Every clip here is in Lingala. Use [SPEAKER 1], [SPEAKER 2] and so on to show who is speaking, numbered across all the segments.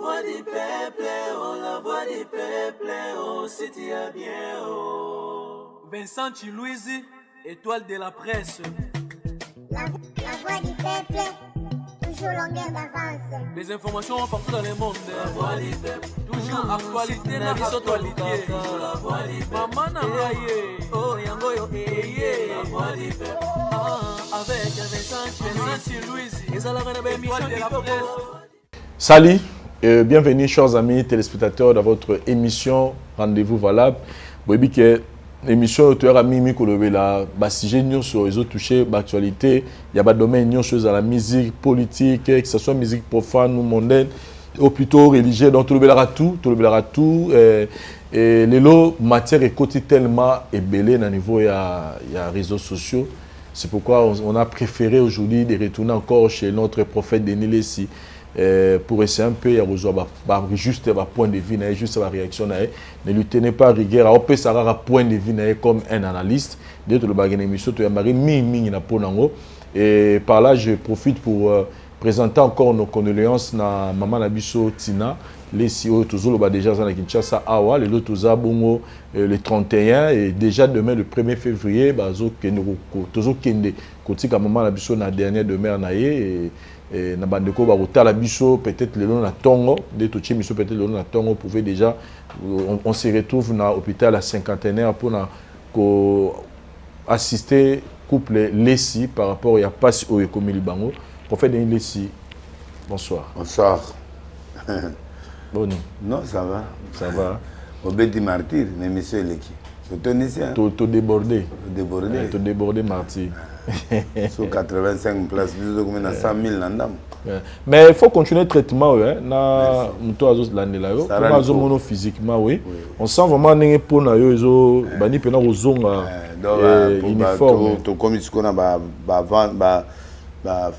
[SPEAKER 1] voix du peuple, oh, la voix du peuple, oh, si tu as bien, oh. Vincent Chilouizi, étoile de la presse.
[SPEAKER 2] La voix du peuple, toujours longueur d'avance.
[SPEAKER 1] Les informations partout dans le monde. La voix du peuple, toujours actualité na actualité. La voix du peuple, maman Nangaye, oh yango eye. La voix du peuple, avec Vincent Chilouizi, ils ont la émission de la presse.
[SPEAKER 3] Salut, bienvenue chers amis téléspectateurs dans votre émission Rendez-vous valable. Bobi que émission tu as mis la sujet sur les autres touchés l'actualité, il y a pas de domaine sur la musique politique, que ce soit musique profane ou mondaine ou plutôt religieuse, donc tout le tout et les lots matière et tellement est belé dans niveau il y a réseaux sociaux. C'est pourquoi on a préféré aujourd'hui de retourner encore chez notre prophète Denis Lessi. Pour essayer un peu juste un point de vue, juste la réaction. Ne lui tenez pas rigueur, on peut savoir un point de vue comme un analyste. Et par là, je profite pour présenter encore nos condoléances à Maman Nabiso Tina. Les CEO, toujours déjà à Kinshasa, Awa, le le 31 et déjà demain, le 1er février, toujours Kende, côté Maman Nabiso, la dernière demain, et na bandeko ba kotala biso peut-être le long na tongo de toche biso peut-être le long na tongo pouvait déjà on se retrouve na hôpital à cinquantenaire pour na assister couple Lessi par rapport à passe au Ekomili Bango. Prophète Denis Lessi, bonsoir.
[SPEAKER 4] Bonsoir.
[SPEAKER 3] Bon
[SPEAKER 4] non ça va.
[SPEAKER 3] Ça va.
[SPEAKER 4] Obédi martyr mais monsieur Leki. Je tenais ça.
[SPEAKER 3] Tout débordé.
[SPEAKER 4] Débordé.
[SPEAKER 3] Tout débordé martyr.
[SPEAKER 4] Sur 85 places, plus de 100 000 landam.
[SPEAKER 3] Mais il faut continuer le traitement, na l'année physiquement, oui. On sent vraiment que pour nous, bani pena ozonga uniforme.
[SPEAKER 4] To comme ce qu'on a ba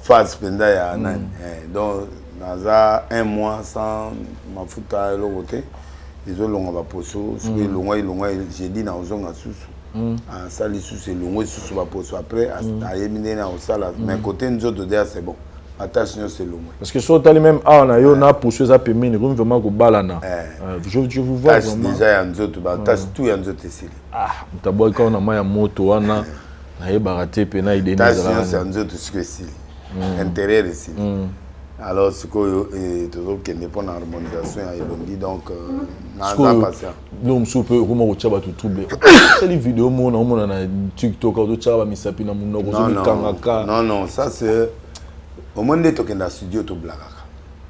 [SPEAKER 4] phase penda ya nani. Donc dans un mois sans mafuta le côté, ils ont longa ba poso, sur longa j'ai dit na ozonga susu. En salle sous c'est long sous va poser après à éliminer dans salle mais côté nous autres derrière c'est bon attention c'est long
[SPEAKER 3] parce que soit tu même on a yo na pousser ça pémine vraiment ko balana je vous vois vraiment
[SPEAKER 4] déjà nous autres ba tâche tout nous autres ici
[SPEAKER 3] mtaboy quand on a ma moto wana na ye baraté pe na idée
[SPEAKER 4] attention c'est nous autres ce que c'est intérieur ici alors ce que toujours qu'il n'est pas en harmonisation à Elongi donc n'a pas ça
[SPEAKER 3] nous soupe comment au tchaba tout trouble c'est les vidéos on a TikTok au tchaba misapi na muno kangaka
[SPEAKER 4] non ça c'est au moment de toquer dans studio to blagaka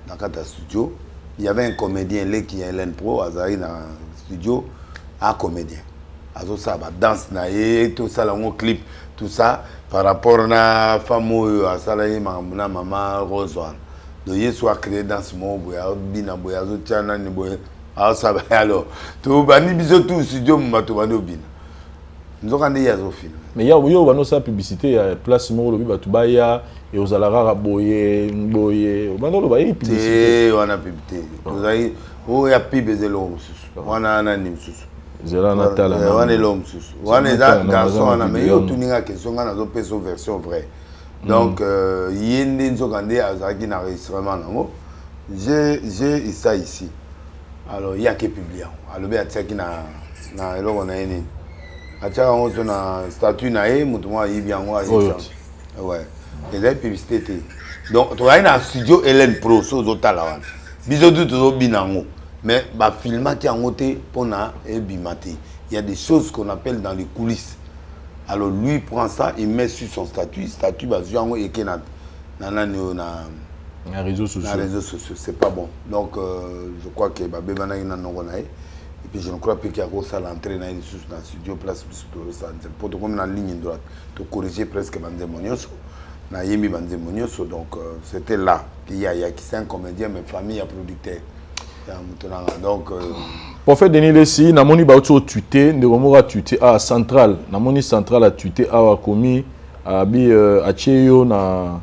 [SPEAKER 4] dans kata studio il y avait un comédien là qui est Hélène Pro azari dans studio un comédien azo ça ba danse na et tout ça là mon clip tout ça par rapport na femme à ça là maman Rosoine donc il soit créé dans ce monde boya bina boya zo tchana ni boya ah ça va alors tout bani biso tout studio mbato bano bina nzoka ndi ya zo film
[SPEAKER 3] mais yo bano sa publicité ya place mo lobi batu baya et aux alara boye bano lo bayi
[SPEAKER 4] publicité wana publicité tozai o ya pibeze lo mususu wana nani mususu
[SPEAKER 3] zela natala
[SPEAKER 4] wana lo mususu wana za garçon wana mais yo tuninga question ngana zo peso version vraie. Donc, yende nzokande azaki na enregistrement nango. J'ai ça ici. Alors, il y a qui publié. Alors, il y a qui na eloko na yeni. Atia on so na statut na e mutumwa yibi yango ayi. Ouais. Et la publicité. Donc, tu as un studio Hélène Pro so zotala wana. Biso tout zo binango. Mais ba filma ki angote pona e bimate. Il y a des choses qu'on appelle dans les coulisses. Alors lui prend ça, il met sur son statut basé en et qui na
[SPEAKER 3] réseaux
[SPEAKER 4] sociaux, c'est pas bon. Donc je crois que babé bana ina nongona et puis je ne crois pas qu'il y a ça l'entrée dans le studio place plus ça pour te comme en ligne droite te corriger presque bandé monioso na yemi bandé monioso donc c'était là qu'il y a qui c'est un comédien mais famille à producteur. Donc
[SPEAKER 3] Prophète Denis Lessi namoni ba auto tweeté ndeko tweeté à central namoni central a tweeté a komi abi acheyo na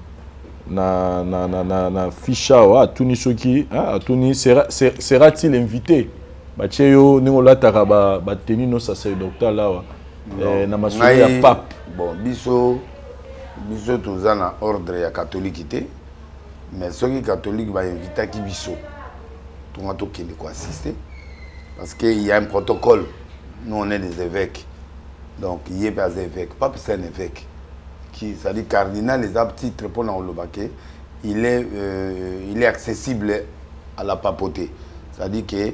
[SPEAKER 3] ficha wa tuni soki tuni sera-t-il invité ba cheyo ningo lataka ba tenu no sacerdotal là na masuri ya pape
[SPEAKER 4] bon biso tozana ordre ya catholique mais ceux qui catholique va inviter qui biso qui est assister. Parce qu'il y a un protocole. Nous, on est des évêques. Donc, il n'y a pas d'évêque. Pape, c'est un évêque. C'est-à-dire cardinal, les titres pour l'Olobake, il est accessible à la papauté. C'est-à-dire que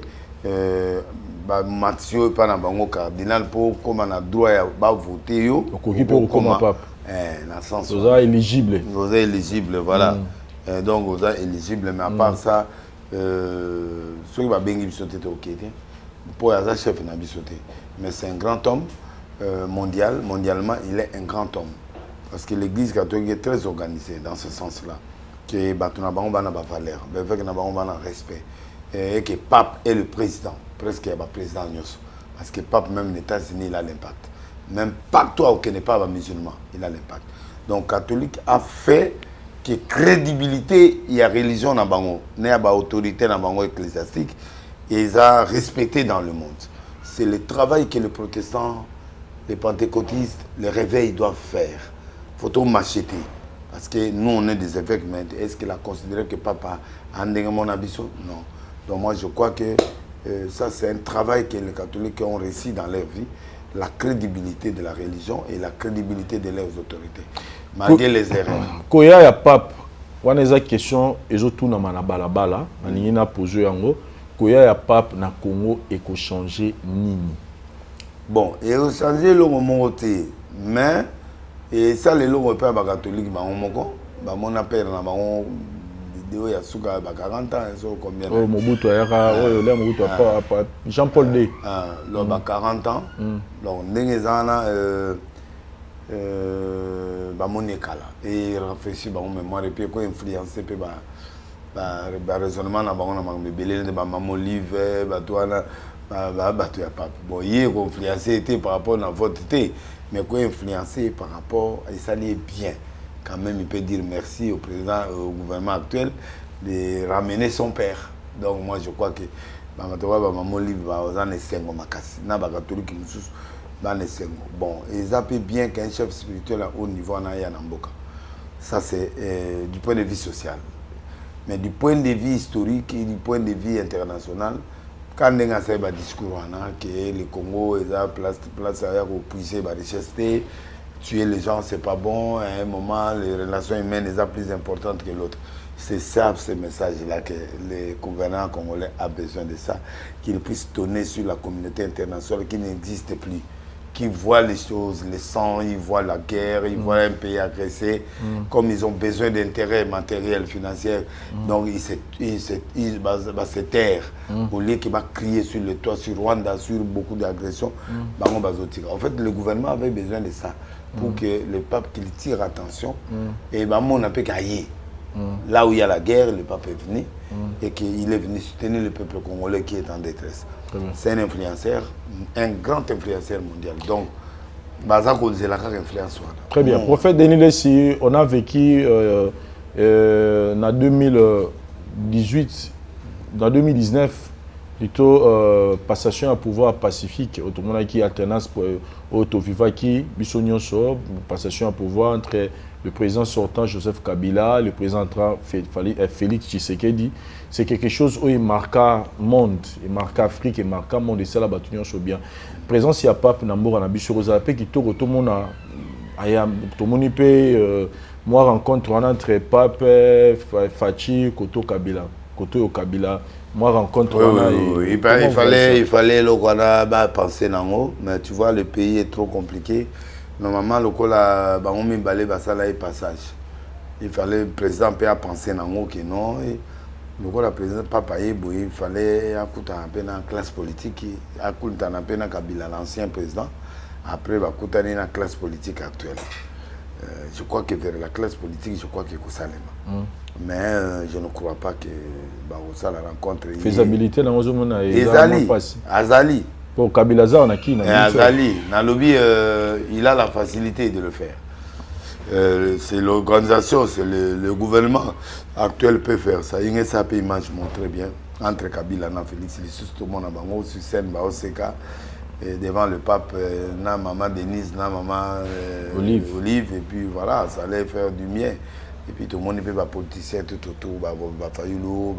[SPEAKER 4] Mathieu, pas dans le cardinal, pour comme on a droit à voter,
[SPEAKER 3] comme pape. Vous êtes éligible.
[SPEAKER 4] Vous êtes éligible, voilà. Donc, vous êtes éligible, mais à part ça, ceux qui vont bien sauter au quai, pour être chef n'a sauté. Mais c'est un grand homme mondialement, il est un grand homme. Parce que l'église catholique est très organisée dans ce sens-là. Que Batuna Bango a valeur, a respect. Et que le pape est le président. Presque il y a le président. Parce que le pape, même les États-Unis, il a l'impact. Même partout où il n'est pas musulman, il a l'impact. Donc, le catholique a fait que crédibilité, il y a religion dans Bango, il y a autorité dans Bango ecclésiastique, et ils ont respecté dans le monde. C'est le travail que les protestants, les pentecôtistes, les réveils doivent faire. Il faut tout macheter. Parce que nous, on est des évêques, mais est-ce qu'il a considéré que papa a un mon abisso? Non. Donc moi, je crois que ça, c'est un travail que les catholiques ont réussi dans leur vie. La crédibilité de la religion et la crédibilité de leurs autorités. Malgré les erreurs.
[SPEAKER 3] Quand il y a pape, on a des questions, et je tourne à la balabala, on a posé en haut. Quand il y a pape na Congo, et qu'on changer nini.
[SPEAKER 4] Bon, et on changer le moment mais et ça les lois pas catholique ba mon appel na ba vidéo ya suka ba 40 ans so combien
[SPEAKER 3] oh Mobutu ya le Mobutu pas Jean-Paul II
[SPEAKER 4] lo ba 40 ans donc ndenge zana ba monekala et réfléchir ba mémoire et puis ko influencer pe ba raisonnement na bango na mabelele de ba maman Olive ba toana ba tu ya pape bon hier ko influencer était par rapport à votre été mais quoi influencer par rapport à ça allait bien quand même il peut dire merci au président au gouvernement actuel de ramener son père donc moi je crois que maman Olive va aux années 5 makasi na ba catholique mususu ba ne 5 bon et ça peut bien qu'un chef spirituel à haut niveau na ya namboka ça c'est du point de vue social mais du point de vue historique et du point de vue international quand on a un discours que le Congo est à place pour puiser la richesse, tuer les gens c'est pas bon, à un moment les relations humaines sont plus importantes que l'autre. C'est ça ce message-là que le gouvernement congolais a besoin de ça, qu'il puisse donner sur la communauté internationale qui n'existe plus, qui voit les choses, le sang, ils voient la guerre, ils voient un pays agressé, comme ils ont besoin d'intérêts matériels, financiers, donc ils se taire. Au lieu qu'ils va crier sur le toit, sur Rwanda, sur beaucoup d'agressions, en fait, le gouvernement avait besoin de ça pour que le pape qu'il tire attention et on a pu gagner. Là où il y a la guerre, le pape est venu et qu'il est venu soutenir le peuple congolais qui est en détresse. C'est un influenceur, un grand influenceur mondial. Donc,
[SPEAKER 3] très bien. Prophète Denis Lessi, on a vécu en 2018, dans 2019, plutôt passation à pouvoir pacifique, au monde qui alternance pour Autoviva qui, Bissonioso, passation à pouvoir entre le président sortant Joseph Kabila, le président entrant Félix Tshisekedi. C'est quelque chose où il marque le monde, il marque l'Afrique, il marque le monde, et c'est là que nous sommes bien. Présence, il n'y a pas de Nambour, qui tout le monde peut, moi, rencontre entre Pape, Fachi, Koto Kabila. Koto Kabila, moi, rencontre.
[SPEAKER 4] Oui. Il fallait penser dans l'eau, mais tu vois, le pays est trop compliqué. Normalement, le passage. Il fallait le président penser dans l'eau que non. Le président Papa Yebo, il fallait écouter un peu dans la classe politique, écouter un peu dans Kabila, l'ancien président. Après, écouter dans la classe politique actuelle. Je crois que vers la classe politique, je crois que c'est ça. Mais je ne crois pas que ça la rencontre.
[SPEAKER 3] Faisabilité dans le monde
[SPEAKER 4] Azali.
[SPEAKER 3] Pour Kabila, on a qui
[SPEAKER 4] Azali. Dans le lobby, il a la facilité de le faire. C'est l'organisation, c'est le gouvernement actuel peut faire ça. Il y a ça peut image très bien entre Kabila et Félix Lissus, tout le monde a bango sur scène, devant le pape, na maman Denise, na maman Olive, et puis voilà, ça allait faire du bien. et puis tout le monde peut pas politicien tout autour Fayulu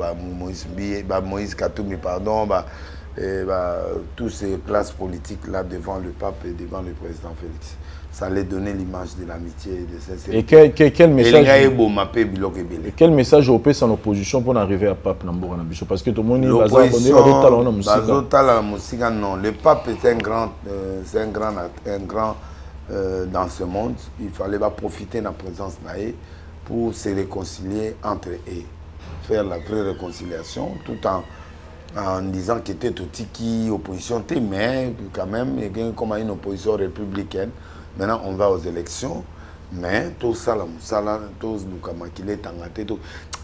[SPEAKER 4] Moïse Katoumi pardon tous ces classes politiques là devant le pape et devant le président Félix. Ça allait donner l'image de l'amitié et de sincérité.
[SPEAKER 3] Et quel message au en opposition pour arriver à pape Nambour Nabiso? Parce que tout le monde
[SPEAKER 4] non, le pape est un grand dans ce monde. Il fallait pas profiter de la présence d'Aïe pour se réconcilier entre eux, faire la vraie réconciliation, tout en disant qu'il était tout qui opposition, mais quand même, il y a comme une opposition républicaine. Maintenant, on va aux élections, mais tout ça, tout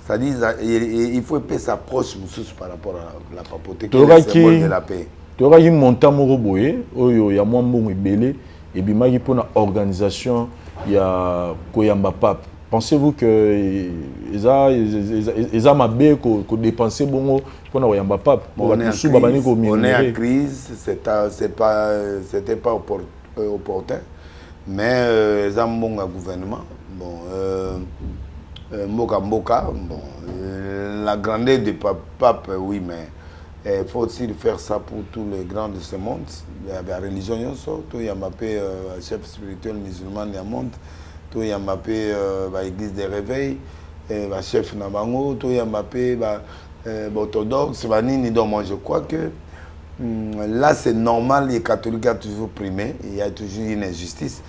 [SPEAKER 4] ça dit, il faut que ça approche par rapport à la papauté, qui est le symbole de la paix.
[SPEAKER 3] Tu auras eu un montant il y a moins de belé, et puis il y a une organisation, il y a Koyamba Pape. Pensez-vous que ils ont mabé qu'on dépensait bon pour Koyamba Pape?
[SPEAKER 4] On est en crise, c'était pas opportun. Mais ils ont un gouvernement, la grandeur du pape, oui, mais il faut aussi faire ça pour tous les grands de ce monde. Il y a la religion, il y a un chef spirituel musulman du monde, il y a l'église des réveils, le chef Nabango, il y a l'orthodoxe, donc moi je crois que là, c'est normal, les catholiques ont toujours primé, il y a toujours une injustice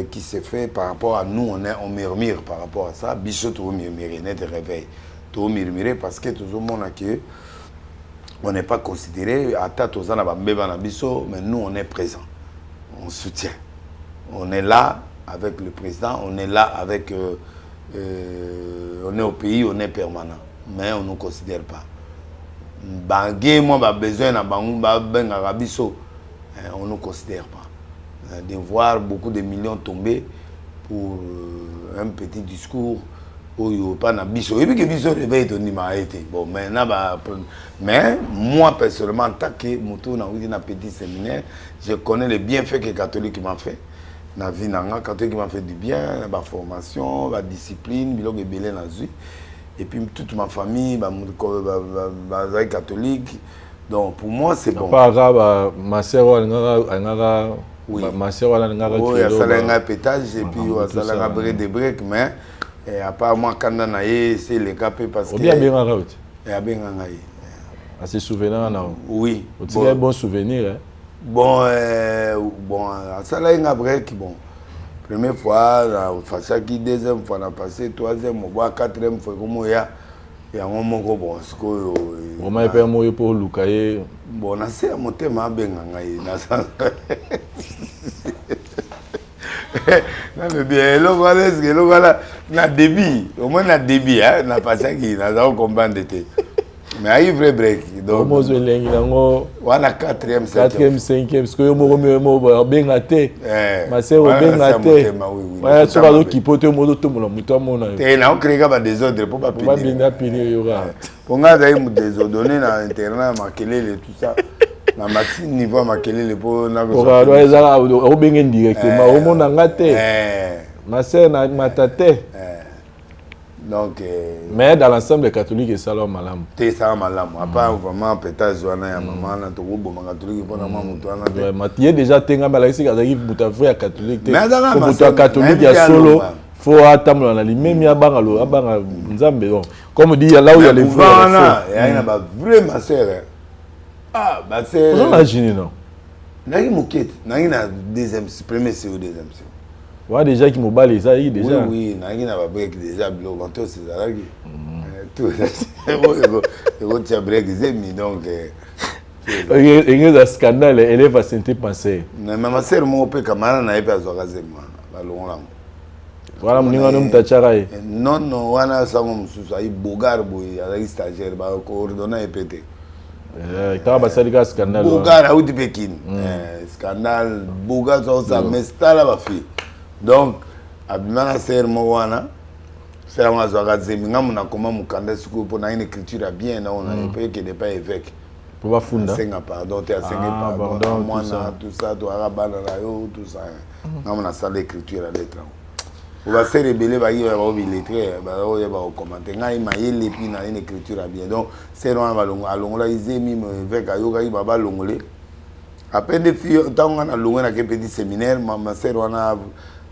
[SPEAKER 4] qui se fait par rapport à nous, on murmure par rapport à ça. Bichot, tout murmurer, net de réveil. Tout murmurer parce que tout le monde a que on n'est pas considéré, mais nous, on est présent, on soutient. On est là avec le président, on est là avec, on est au pays, on est permanent, mais on ne nous considère pas. On ne nous considère pas. De voir beaucoup de millions tomber pour un petit discours mais moi personnellement, en tant que petit séminaire, je connais les bienfaits que les catholiques m'ont fait. La vie catholique m'a fait du bien, la formation, la discipline, et puis toute ma famille, catholique. Donc pour moi c'est bon.
[SPEAKER 3] Ma sœur, oui. Ma sœur, elle a
[SPEAKER 4] un pétage et puis elle a un break, mais à part moi, quand on a c'est le cap parce que.
[SPEAKER 3] C'est souvenir
[SPEAKER 4] oui.
[SPEAKER 3] Tu as un bon souvenir.
[SPEAKER 4] Bon, ça a un break, bon. Première fois, deuxième fois, on a passé, troisième, quatrième fois, comme il y a un moment bon.
[SPEAKER 3] On m'a fait mourir pour Lukaye.
[SPEAKER 4] Bon, on a fait un thème à Bengangaï. Non, mais bien, là, na débit, au moins na débit, hein, na passé qui na dans combat d'été. Mais il y a eu vrai break. Donc,
[SPEAKER 3] on
[SPEAKER 4] a quatrième,
[SPEAKER 3] cinquième, parce que je bien gâté. Ma sœur bien gâté. Ouais, tu vas qui peut te moto tout le monde.
[SPEAKER 4] Et là, on crée des ordres pour pas
[SPEAKER 3] payer.
[SPEAKER 4] Pour nga des ordres donner dans internet, maquiller tout ça. Na maxi niveau maquiller le pour na
[SPEAKER 3] ko za o bengen directement au monde ngate ma sœur na matate
[SPEAKER 4] donc
[SPEAKER 3] mais dans l'ensemble des catholiques et ça leur malam
[SPEAKER 4] té ça malam à part vraiment pétage wana ya maman na to bo catholique pour na mutu wana
[SPEAKER 3] matie déjà tenga malaisi kazaki buta vrai catholique té buta catholique ya solo faut attendre na lui-même ya bangalo abanga nzambe donc comme dit là où il y a les
[SPEAKER 4] frères il y a une vraie ma sœur. Ah, bah c'est.
[SPEAKER 3] Vous imaginez, non?
[SPEAKER 4] Nagi Moukette, Nagi na deuxième, premier CO, deuxième CO.
[SPEAKER 3] Ouais, déjà qui m'ont balayé ça, il déjà.
[SPEAKER 4] Oui, oui, Nagi n'a pas break déjà, Bilo, quand c'est ça, là. Tout. Et tu as break, donc.
[SPEAKER 3] Il y a un scandale, elle va se sentir penser.
[SPEAKER 4] Mais ma sœur, mon père, camarade, n'a pas zorazé, moi.
[SPEAKER 3] Voilà, mon nom Tacharaï.
[SPEAKER 4] Non, non, on a ça, mon sous, il bogar, il y a un stagiaire, il va coordonner et péter.
[SPEAKER 3] Scandale.
[SPEAKER 4] Bougar a eu du Pékin. Scandale, Bougar, ça, mais c'est là, ma fille. Donc, Abimana Ser Mowana, c'est un zorazé, mais on a comment mon candidat pour une écriture bien, on a payé qu'il n'est pas évêque.
[SPEAKER 3] Pour voir funda.
[SPEAKER 4] Pardon, tu as 5 pardon, moi, tout ça, tu as rabat tout ça. On a ça l'écriture à l'écran. On va se rébeller, bah il va illettré, bah il va commenter. Nga il m'a yé puis na une écriture à bien. Donc c'est on va longola ils aiment avec ayoga il va longolé. Après des filles tant on a longé na que petit séminaire, ma sœur on a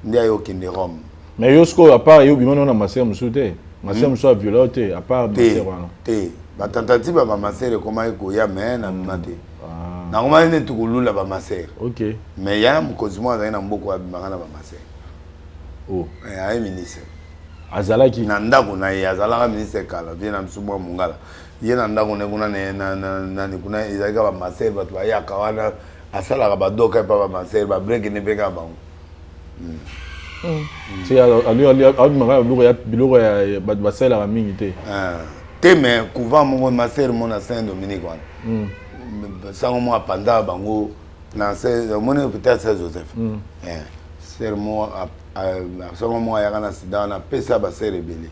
[SPEAKER 4] ndia yo kende Rome.
[SPEAKER 3] Mais yosko à part yo bimano na ma sœur musuté. Ma sœur musu a violé à part ma sœur wana.
[SPEAKER 4] Té. Ba tentative ba ma sœur comment iko ya mais na mate. Na ngoma ne tukulula ba ma sœur. OK. Mais ya mukozi mo za na mboko abimanga na ba ma sœur.
[SPEAKER 3] Oh,
[SPEAKER 4] un ministre.
[SPEAKER 3] Azalaki.
[SPEAKER 4] Nandako na azalaka ministre kala, bien na msumwa mungala. Ye nandako ne kuna na kuna izaka ba maser ba tuya kawana asala ba doka pa ba maser ba break ne peka ba.
[SPEAKER 3] C'est ali mara biloko ya ba sala ba mingi te.
[SPEAKER 4] Te mais couvent mon maser mon na Saint-Dominique wana. Sango mo apanda bango na mon peut-être c'est Joseph. C'est moi à ce moment il y a un accident on a pesa ba se rebelle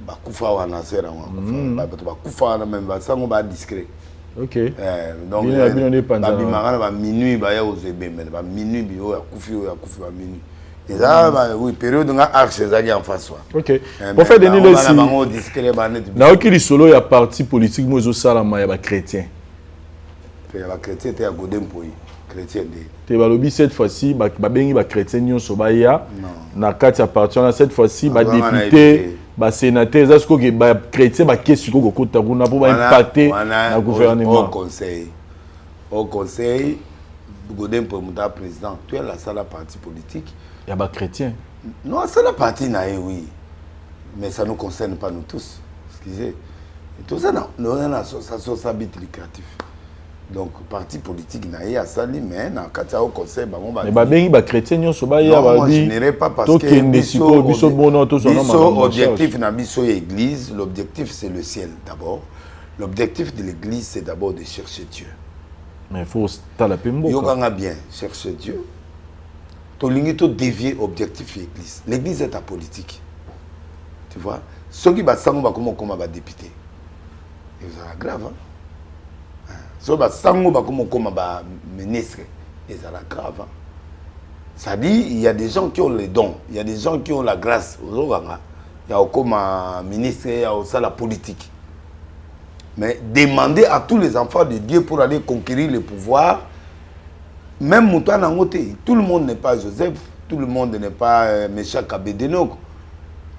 [SPEAKER 4] ba kufa wana sera wana ba kufa na même ba sango ba discret. OK. Donc ba bimanga ba minuit ba ya ozebe mais ba minuit bi o ya kufi ba minuit et ça ba oui période nga arche za en face wa.
[SPEAKER 3] OK. Pour faire Denis le si
[SPEAKER 4] ba discret ba net
[SPEAKER 3] na okili solo ya parti politique mozo sala ma ya ba chrétien.
[SPEAKER 4] Ya ba chrétien te ya godem poyi. Chrétien
[SPEAKER 3] te balobi cette fois-ci ba bengi ba chrétien nyonso ba ya na kati ya parti na cette fois-ci ba député ba sénateur est-ce que ba chrétien ba kesi ko kota kuna pour ba impacter na gouvernement
[SPEAKER 4] au conseil godem pour muta président tu es la salle parti politique
[SPEAKER 3] ya ba chrétien
[SPEAKER 4] non c'est la partie na oui mais ça nous concerne pas nous tous excusez tout ça non on a sa responsabilité lucrative. Donc parti politique na ya sali mais na kati au conseil ba
[SPEAKER 3] mais ba bengi ba chrétien nyonso ba ya ba
[SPEAKER 4] bi pas parce que
[SPEAKER 3] biso bono to sona
[SPEAKER 4] objectif na biso église l'objectif c'est le ciel d'abord l'objectif de l'église c'est d'abord de chercher Dieu
[SPEAKER 3] mais il faut tala pembo
[SPEAKER 4] yo ganga bien chercher Dieu to lingi to dévier objectif l'église est apolitique tu vois ceux qui ba sango ba comme ba député et ça grave hein? So ba sango ba comme ba ministre et ça la grave. Ça dit il y a des gens qui ont les dons, il y a des gens qui ont la grâce. Il y a comme ministre, il y a aussi la politique. Mais demander à tous les enfants de Dieu pour aller conquérir le pouvoir, même Moutouan Angoté, tout le monde n'est pas Joseph, tout le monde n'est pas Meshach Abednego.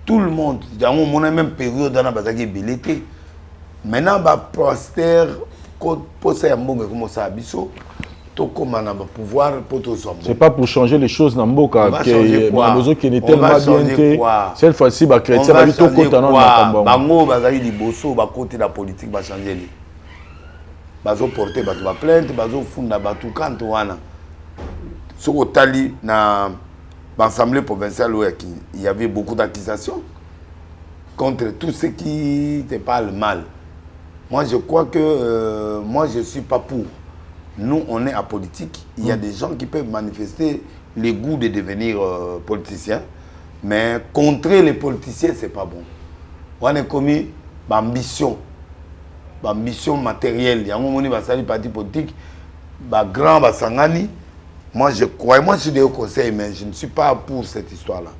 [SPEAKER 4] Tout le monde, il y a même période dans la bataille belité. Maintenant ba prospère pour ça comme ça biso to comme na pouvoir pour tout ça.
[SPEAKER 3] C'est pas pour changer les choses dans mboka que besoin qui n'était tellement bien cette fois-ci ba chrétien ba to kota na makambo.
[SPEAKER 4] Bango bazali liboso ba côté la politique ba changer li. Bazo porter ba plainte bazo funda ba tout kanto wana. Soko tali na l'Assemblée provinciale où il y avait beaucoup d'accusations contre tout ce qui te parle mal. Moi, je crois que moi, je ne suis pas pour. Nous, on est apolitique. Il y a des gens qui peuvent manifester le goût de devenir politicien, mais contrer les politiciens, ce n'est pas bon. On a commis l'ambition matérielle. Il y a un moment où on parti politique, grand, sangani. Moi, je crois, moi, je suis au conseil, mais je ne suis pas pour cette histoire-là.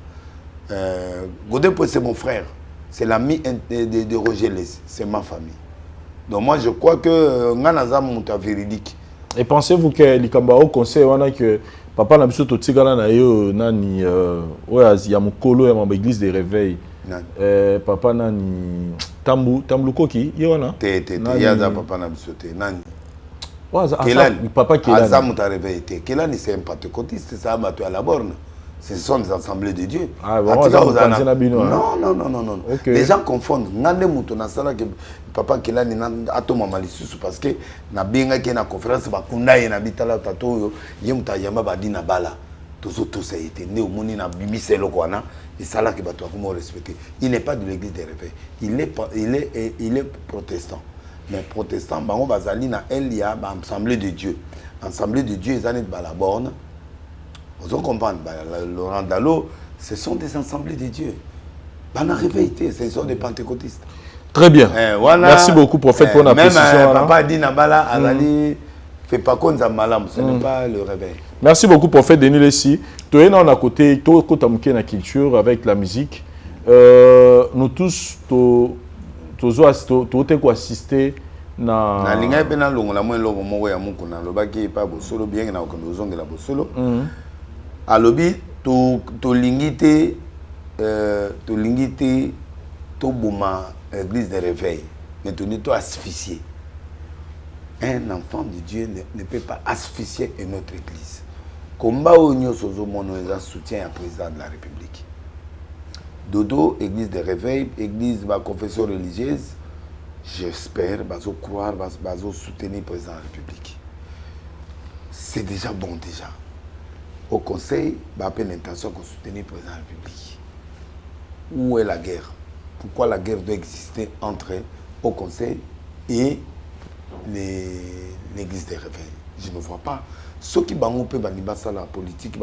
[SPEAKER 4] Godin, c'est mon frère. C'est l'ami de Roger Less. C'est ma famille. Donc moi je crois que nganaza muta véridique.
[SPEAKER 3] Et pensez-vous que likamba au conseil wana que papa na biso to tigala na yo nani ya mukolo ya église de réveil papa nani tambuko ki yo wana
[SPEAKER 4] te yaza papa na biso te nani
[SPEAKER 3] papa Kelani
[SPEAKER 4] aza muta réveil te Kelani c'est un pentecôtiste ça ba à la borne. Ce sont des assemblées de Dieu.
[SPEAKER 3] Ah, bon,
[SPEAKER 4] non. Okay. Les gens confondent. Ngande muto na sala que papa Kelani na atoma malisusu parce que na benga ke na conférence ba kunda ye na bitala tato ye muta yamba ba dina bala. Tozo to ça été né au moni na bimiselo kwana et sala que bato ko respecter. Il n'est pas de l'église des réveils. Il est protestant. Mais protestant bango bazali na elia ba assemblée de Dieu. Assemblée de Dieu ils en la borne. Vous comprenez, Laurent Dallot, ce sont des assemblées de Dieu. Ce sont des pentecôtistes.
[SPEAKER 3] Très bien. Merci beaucoup, prophète, pour la précision.
[SPEAKER 4] Papa dit Nabala, Azali, Fais pas comme ça malam, ce n'est pas le réveil.
[SPEAKER 3] Merci beaucoup, prophète Denis Lessi. Tu es dans la côté, tu es la culture avec la musique. Nous tous, tu as assisté
[SPEAKER 4] na linga pe na longo la mo longo mo ya mukuna lobaki pa bo solo bien na ko zonge la bo solo. Alobi to lingité to boma église de réveil. Mais tu n'es pas asphyxié. Un enfant de Dieu ne peut pas asphyxier une autre église. Combat au nyo sozo mono soutien à président de la République. Dodo, église de réveil, église de confession religieuse, j'espère, bazo croire, bazo soutenir le président de la République. C'est déjà bon déjà. Au conseil, bah appelle l'intention de soutenir le président de la République. Où est la guerre? Pourquoi la guerre doit exister entre au conseil et l'église des réveils? Je ne vois pas. Ceux qui ont la politique,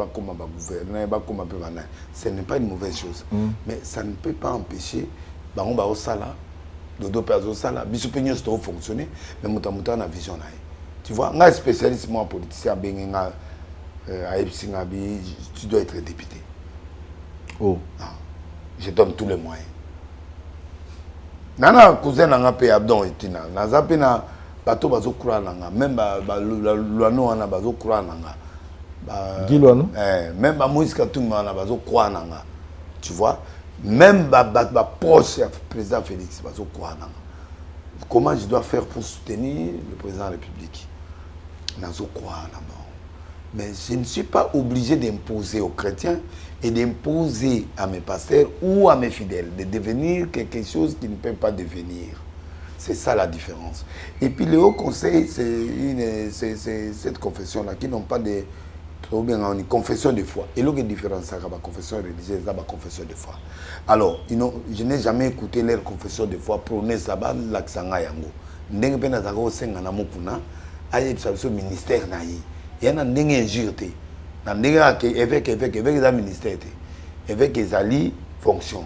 [SPEAKER 4] ce n'est pas une mauvaise chose. Mais ça ne peut pas empêcher de deux personnes, de fonctionner, mais muta na vision. Tu vois, un spécialiste, moi, politicien, tu dois être député.
[SPEAKER 3] Oh.
[SPEAKER 4] Je donne tous les moyens. Nana cousin nanga pe abdon etina nazape na bato bazo kura nanga même luano wana bazo kura nanga
[SPEAKER 3] Giluano
[SPEAKER 4] même ba Moïse Katumbi wana bazo kura nanga, tu vois, même ba proche président Félix bazo kura nanga. Comment je dois faire pour soutenir le président de la République? Nazo kura nanga. Mais je ne suis pas obligé d'imposer aux chrétiens et d'imposer à mes pasteurs ou à mes fidèles de devenir quelque chose qu'ils ne peuvent pas devenir. C'est ça la différence. Et puis le Haut Conseil, c'est cette confession-là qui n'ont pas de une confession de foi. Et l'autre différence, c'est la confession religieuse, la confession de foi. Alors, je n'ai jamais écouté leur confession de foi prôner Sabat l'aksanga yango. Ndenge pena zako senga na mukuna, aye psalso ministère na yi. Il y a un injuré. Évêque est un ministère. Évêque est un fonction.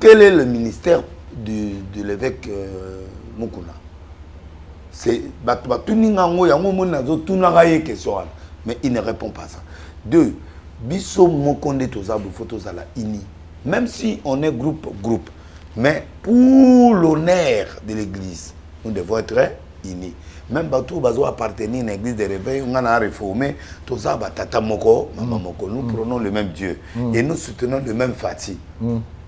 [SPEAKER 4] Quel est le ministère de l'évêque Mukuna? C'est mais il ne répond pas à ça. Deux, biso mokonde tozabo photos à la ini. Même si on est groupe, mais pour l'honneur de l'église, nous devons être unis. Même bateau bazo appartenir à l'église de réveil, on a réformé, tout ça, tata moko, maman moko, nous prenons le même Dieu et nous soutenons le même Fati.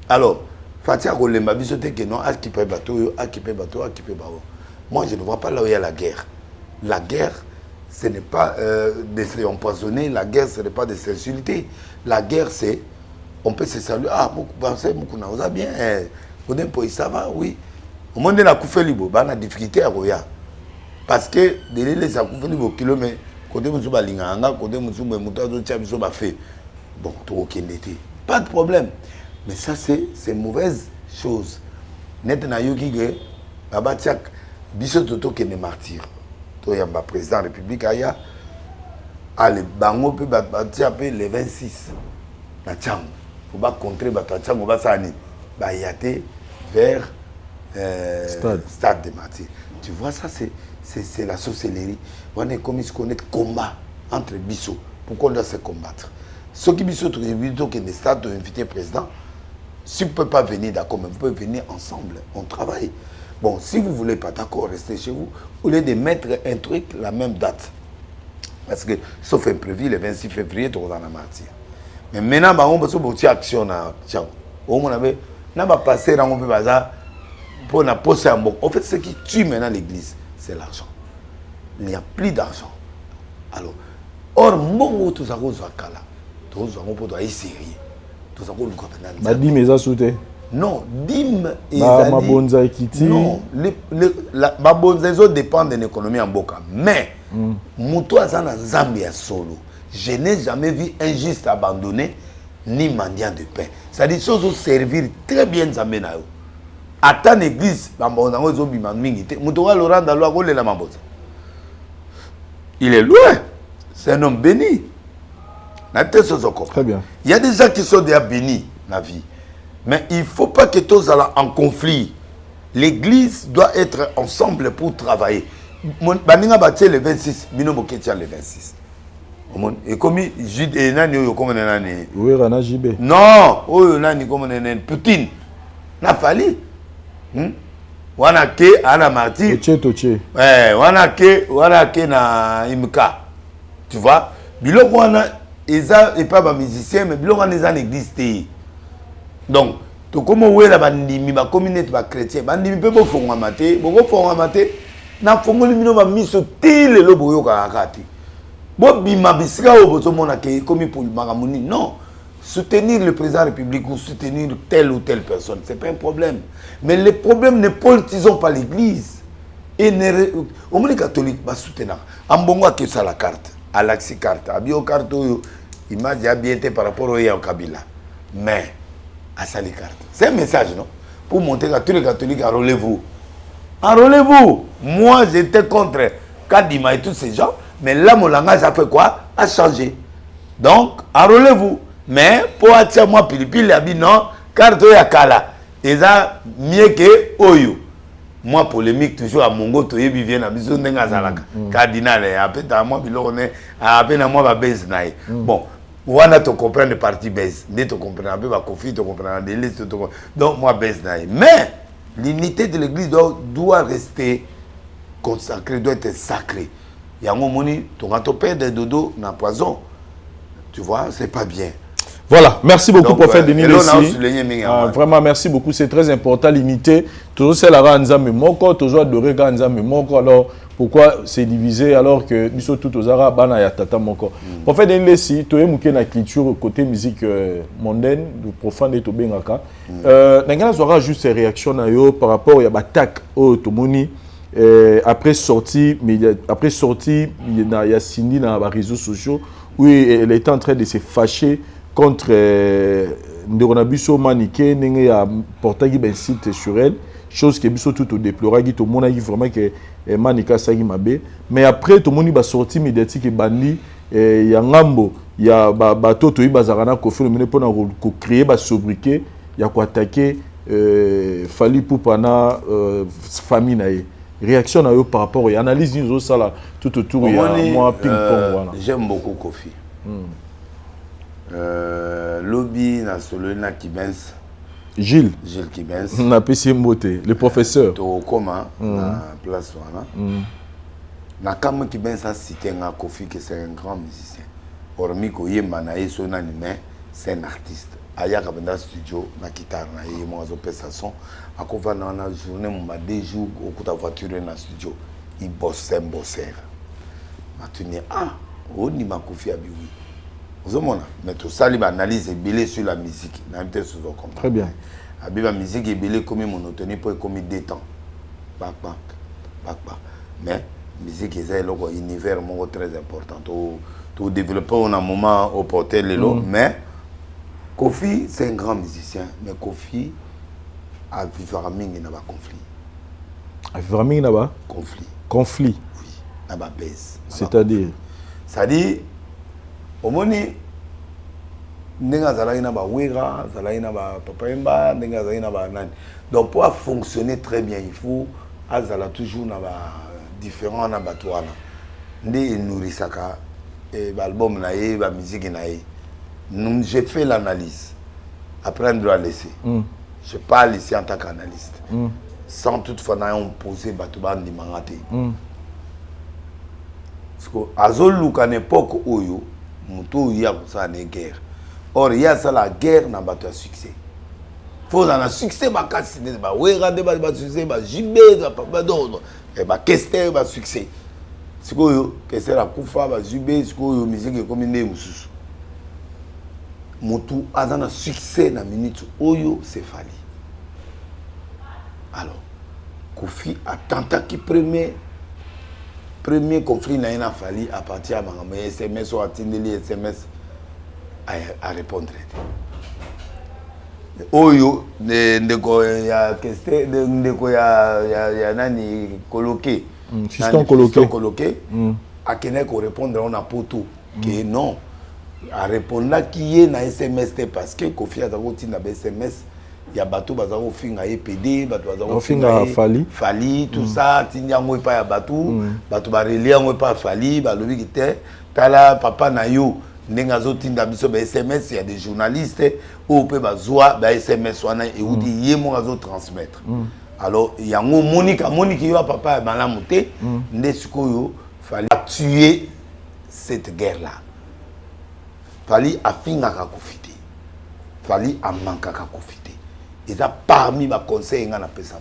[SPEAKER 4] Alors, Fati a rolé ma bisoté que non, acquipé bateau. Moi, je ne vois pas là où il y a la guerre. La guerre, ce n'est pas des empoisonnés, la guerre, ce n'est pas des sensualités. La guerre, c'est, on peut se saluer, c'est beaucoup, ça bien, ça va, oui. Au monde de la Koufé Libo, on a difficulté à Roya. Parce que les akufeli bo kilomètre côté musuba linganga côté musuba mutazo tchabiso ba fait bon to kendete pas de problème, mais ça c'est mauvaise chose net na yoki ge baba tchak biso toto kene martyr to yamba président de la République aya ale bango pe ba tchape le 26 na tchang pour ba contrer ba tchang ba sani ba yate vers stade de martyr. Tu vois, ça c'est la sorcellerie. On est comme ils connaissent combat entre Bissot. Pourquoi on doit se combattre? Ceux qui Bissot plutôt que des stades d'inviter président, si vous ne pouvez pas venir d'accord, mais vous pouvez venir ensemble, on travaille. Bon, si vous ne voulez pas d'accord, restez chez vous, au lieu de mettre un truc la même date. Parce que, sauf imprévu, le 26 février, tu vas en martyr. Mais maintenant, on va faire une action. On va passer dans le bazar. Pour la poste en bon. En fait, ce qui tue maintenant l'église, c'est l'argent. Il n'y a plus d'argent. Alors, or, mon tout ça, tout ça, tout ça, on doit essayer. Tout ça, on doit faire.
[SPEAKER 3] Dim est assouté.
[SPEAKER 4] Non, dim et
[SPEAKER 3] ma bonza ekiti.
[SPEAKER 4] Non, ma bonza dépend de l'économie en boca. Mais, moutou azana Zambia solo. Je n'ai jamais vu un juste abandonné ni mendiant de pain. C'est-à-dire, choses servir très bien Zambia. Attends l'église, il est loin. C'est un homme béni.
[SPEAKER 3] Très bien.
[SPEAKER 4] Il y a des gens qui sont déjà bénis dans la vie. Mais il ne faut pas que tous soient en conflit. L'église doit être ensemble pour travailler. baninga batie le 26 bino boketia le 26 et comme Jude et nani oyo comme nani
[SPEAKER 3] oui Rana JB
[SPEAKER 4] non oyo nani comme nani Poutine na fali wana ke ana marti
[SPEAKER 3] toche
[SPEAKER 4] wana ke na imka tu vois biloko wana eza et pas ba musicien mais biloko wana eza l'église té donc to comme wela bandimi ba communauté ba chrétien bandimi pe bo fonga maté boko fonga maté na fongoli mino ba miso tile lo boyo kakati bo bima bisika o bozo mona ke comme pour makamuni non soutenir le président de la République ou soutenir telle ou telle personne c'est pas un problème mais le problème ne politisons pas l'église et au monde catholique ba soutenir ambongo que ça la carte à l'axi carte abio carte image a bien été par rapport au Kabila mais à ça les cartes c'est un message non pour montrer à tous les catholiques enrôlez-vous. Moi j'étais contre Kadima et tous ces gens mais là mon langage a fait quoi a changé donc enrôlez-vous mais pour attirer moi pili abi non carte ya kala eza mieux que oyo moi polémique toujours à mongo to yebi vient na biso ndenga zalaka cardinal et apeta moi biloko ne apena moi ba base nae bon wana to comprendre le parti base ne to comprendre ba conflit to comprendre des listes to donc moi base nae mais l'unité de l'église doit rester consacrée doit être sacrée yango moni to ngato perdre dodo na poison tu vois c'est pas bien.
[SPEAKER 3] Voilà, merci beaucoup, prophète Denis Lessi.
[SPEAKER 4] Vraiment,
[SPEAKER 3] merci beaucoup, c'est très important, limité. Toujours c'est la Ranzame Moko, toujours adoré Ranzame Moko. Alors, pourquoi c'est divisé alors que nous sommes tous aux Arabes, Bana et Tata Moko. Prophète Denis Lessi, tu es mouké na culture côté musique mondaine, profane et Tobengaka. N'engana sera juste ses réactions par rapport à l'attaque au Tomoni. Après sortie, il y a Cindy dans les réseaux sociaux où elle était en train de se fâcher contre Nderonabiso Maniké, n'engé a porté un site sur elle, chose que biso tout au déploré, tout le monde a dit vraiment que Manika Sagi Mabe. Mais après, tout le monde a sorti médiatique et bandi, il y a Ngambo, il y a bateau, il y a Bazarana, qui fait le mener pour créer des sobriquets, il y a quoi attaquer, Fali Poupana, famille. Réaction par rapport à l'analyse nous ça là tout autour il y a moi ping pong voilà.
[SPEAKER 4] J'aime beaucoup Kofi. Lobby na Solena Kibens.
[SPEAKER 3] Gilles
[SPEAKER 4] Kibens.
[SPEAKER 3] On a PC Mbote, le professeur.
[SPEAKER 4] To koma na place wana. Na kama Kibens a cité nga Kofi que c'est un grand musicien. Hormis ko yemba na yeso na mais c'est un artiste. Aya kabenda studio na guitare na ye mo zo pesa son akova na journée mo 2 jours okuta voiture na studio il bosse matuni on ni makofi abiwi ozomona mais tout ça li analyse belé sur la musique na mte sous comprendre
[SPEAKER 3] très bien
[SPEAKER 4] abiba musique est belé comme monotonie pour comme détend back mais musique est un univers mo très important to développer on a un moment au porter les lots mais Kofi, c'est un grand musicien, mais Kofi a vivre mingi na ba conflit.
[SPEAKER 3] A vivre mingi na ba
[SPEAKER 4] conflit.
[SPEAKER 3] Conflit.
[SPEAKER 4] Oui, na ba baisse.
[SPEAKER 3] C'est-à-dire
[SPEAKER 4] au moni ndenga zalaki na ba wera, zalaki na ba papemba, ndenga zalaki na ba nani. Donc pour fonctionner très bien, il faut azala toujours na ba différent na ba toana. Ndé nourisaka et ba album na ye, ba musique na ye. J'ai fait l'analyse. Après, on doit laisser. Je parle ici en tant qu'analyste. Sans toutefois poser Batouba Ndimangate. Parce que Azolou, à l'époque où il y a une guerre. Or, il y a ça la guerre dans le succès. Il faut un succès, il y a un succès, JB, il y a succès. C'est que la Koufa, JB, c'est que la musique est comme une musique. Motu azana succès na minute oyo c'est Fali. Alors Kofi a tenté qui premier conflit na ina Fali à partir à ma SMS ou atindeli SMS à répondre. Oyo ndeko ya question ndeko ya nani coloqué.
[SPEAKER 3] Fiston
[SPEAKER 4] coloqué. A kene ko répondre on a poto que non. A répondre qui est na SMS parce que Kofi a d'abord na SMS il y a bateau bazaro finga EPD bateau bazaro
[SPEAKER 3] finga
[SPEAKER 4] Fali tout ça tindia ngo pa ya bateau bateau ba relia ngo pa Fali ba lobi kité tala papa na yo ndenga zo tinda biso ba SMS il y a des journalistes ou peut bazwa ba SMS wana et ou di yemo zo transmettre alors il y a ngo Monica yo papa ba la monter ndé sikoyo Fali a tué cette guerre là Fali a finga ka kofite Fali a manka ka kofite et ça parmi ma conseil ngana pesa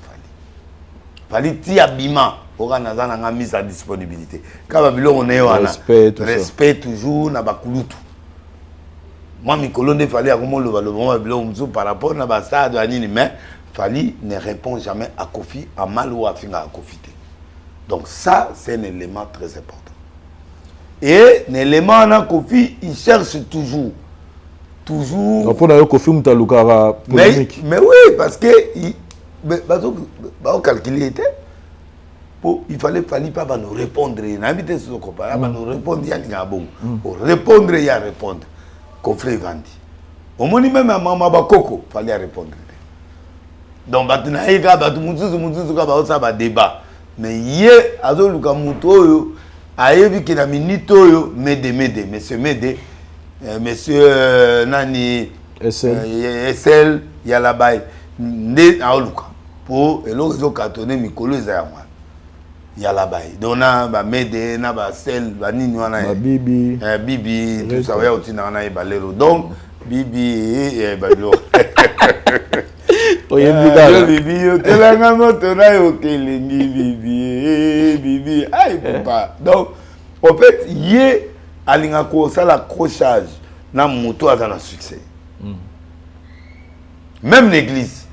[SPEAKER 4] Fali ti abima oka nazana nga mise à disponibilité ka biloko ne wana respect toujours na bakulutu moi mikolo nde Fali akomo lo biloko mzo par rapport na ba stade anini mais Fali ne répond jamais à Kofi à mal ou à finga à kofite donc ça c'est un élément très important et un élément na Kofi il cherche toujours
[SPEAKER 3] pour la Kofi Mutaluka polémique
[SPEAKER 4] mais oui parce que calculer il fallait pas nous répondre n'habiter sur comparé nous répondre il y a bon pour répondre il y a répondre conflit vandi au moins même maman bakoko fallait répondre donc batuna eka batu mutuzu ka ba ça ba débat mais yé azoluka muto oyo ayebi ki na minute oyo mede monsieur Nani SL Yalabai ne aoluka pour elozo cartonné mikolo ezayamwa Yalabai dona ba mede na ba sel ba nini wana
[SPEAKER 3] bibi
[SPEAKER 4] tout ça ya otina na ebalero donc bibi balero bibi telanga moto na yo kelingi bibi ay papa donc en fait yé alinga ko ça l'accrochage na moto a dans succès même l'église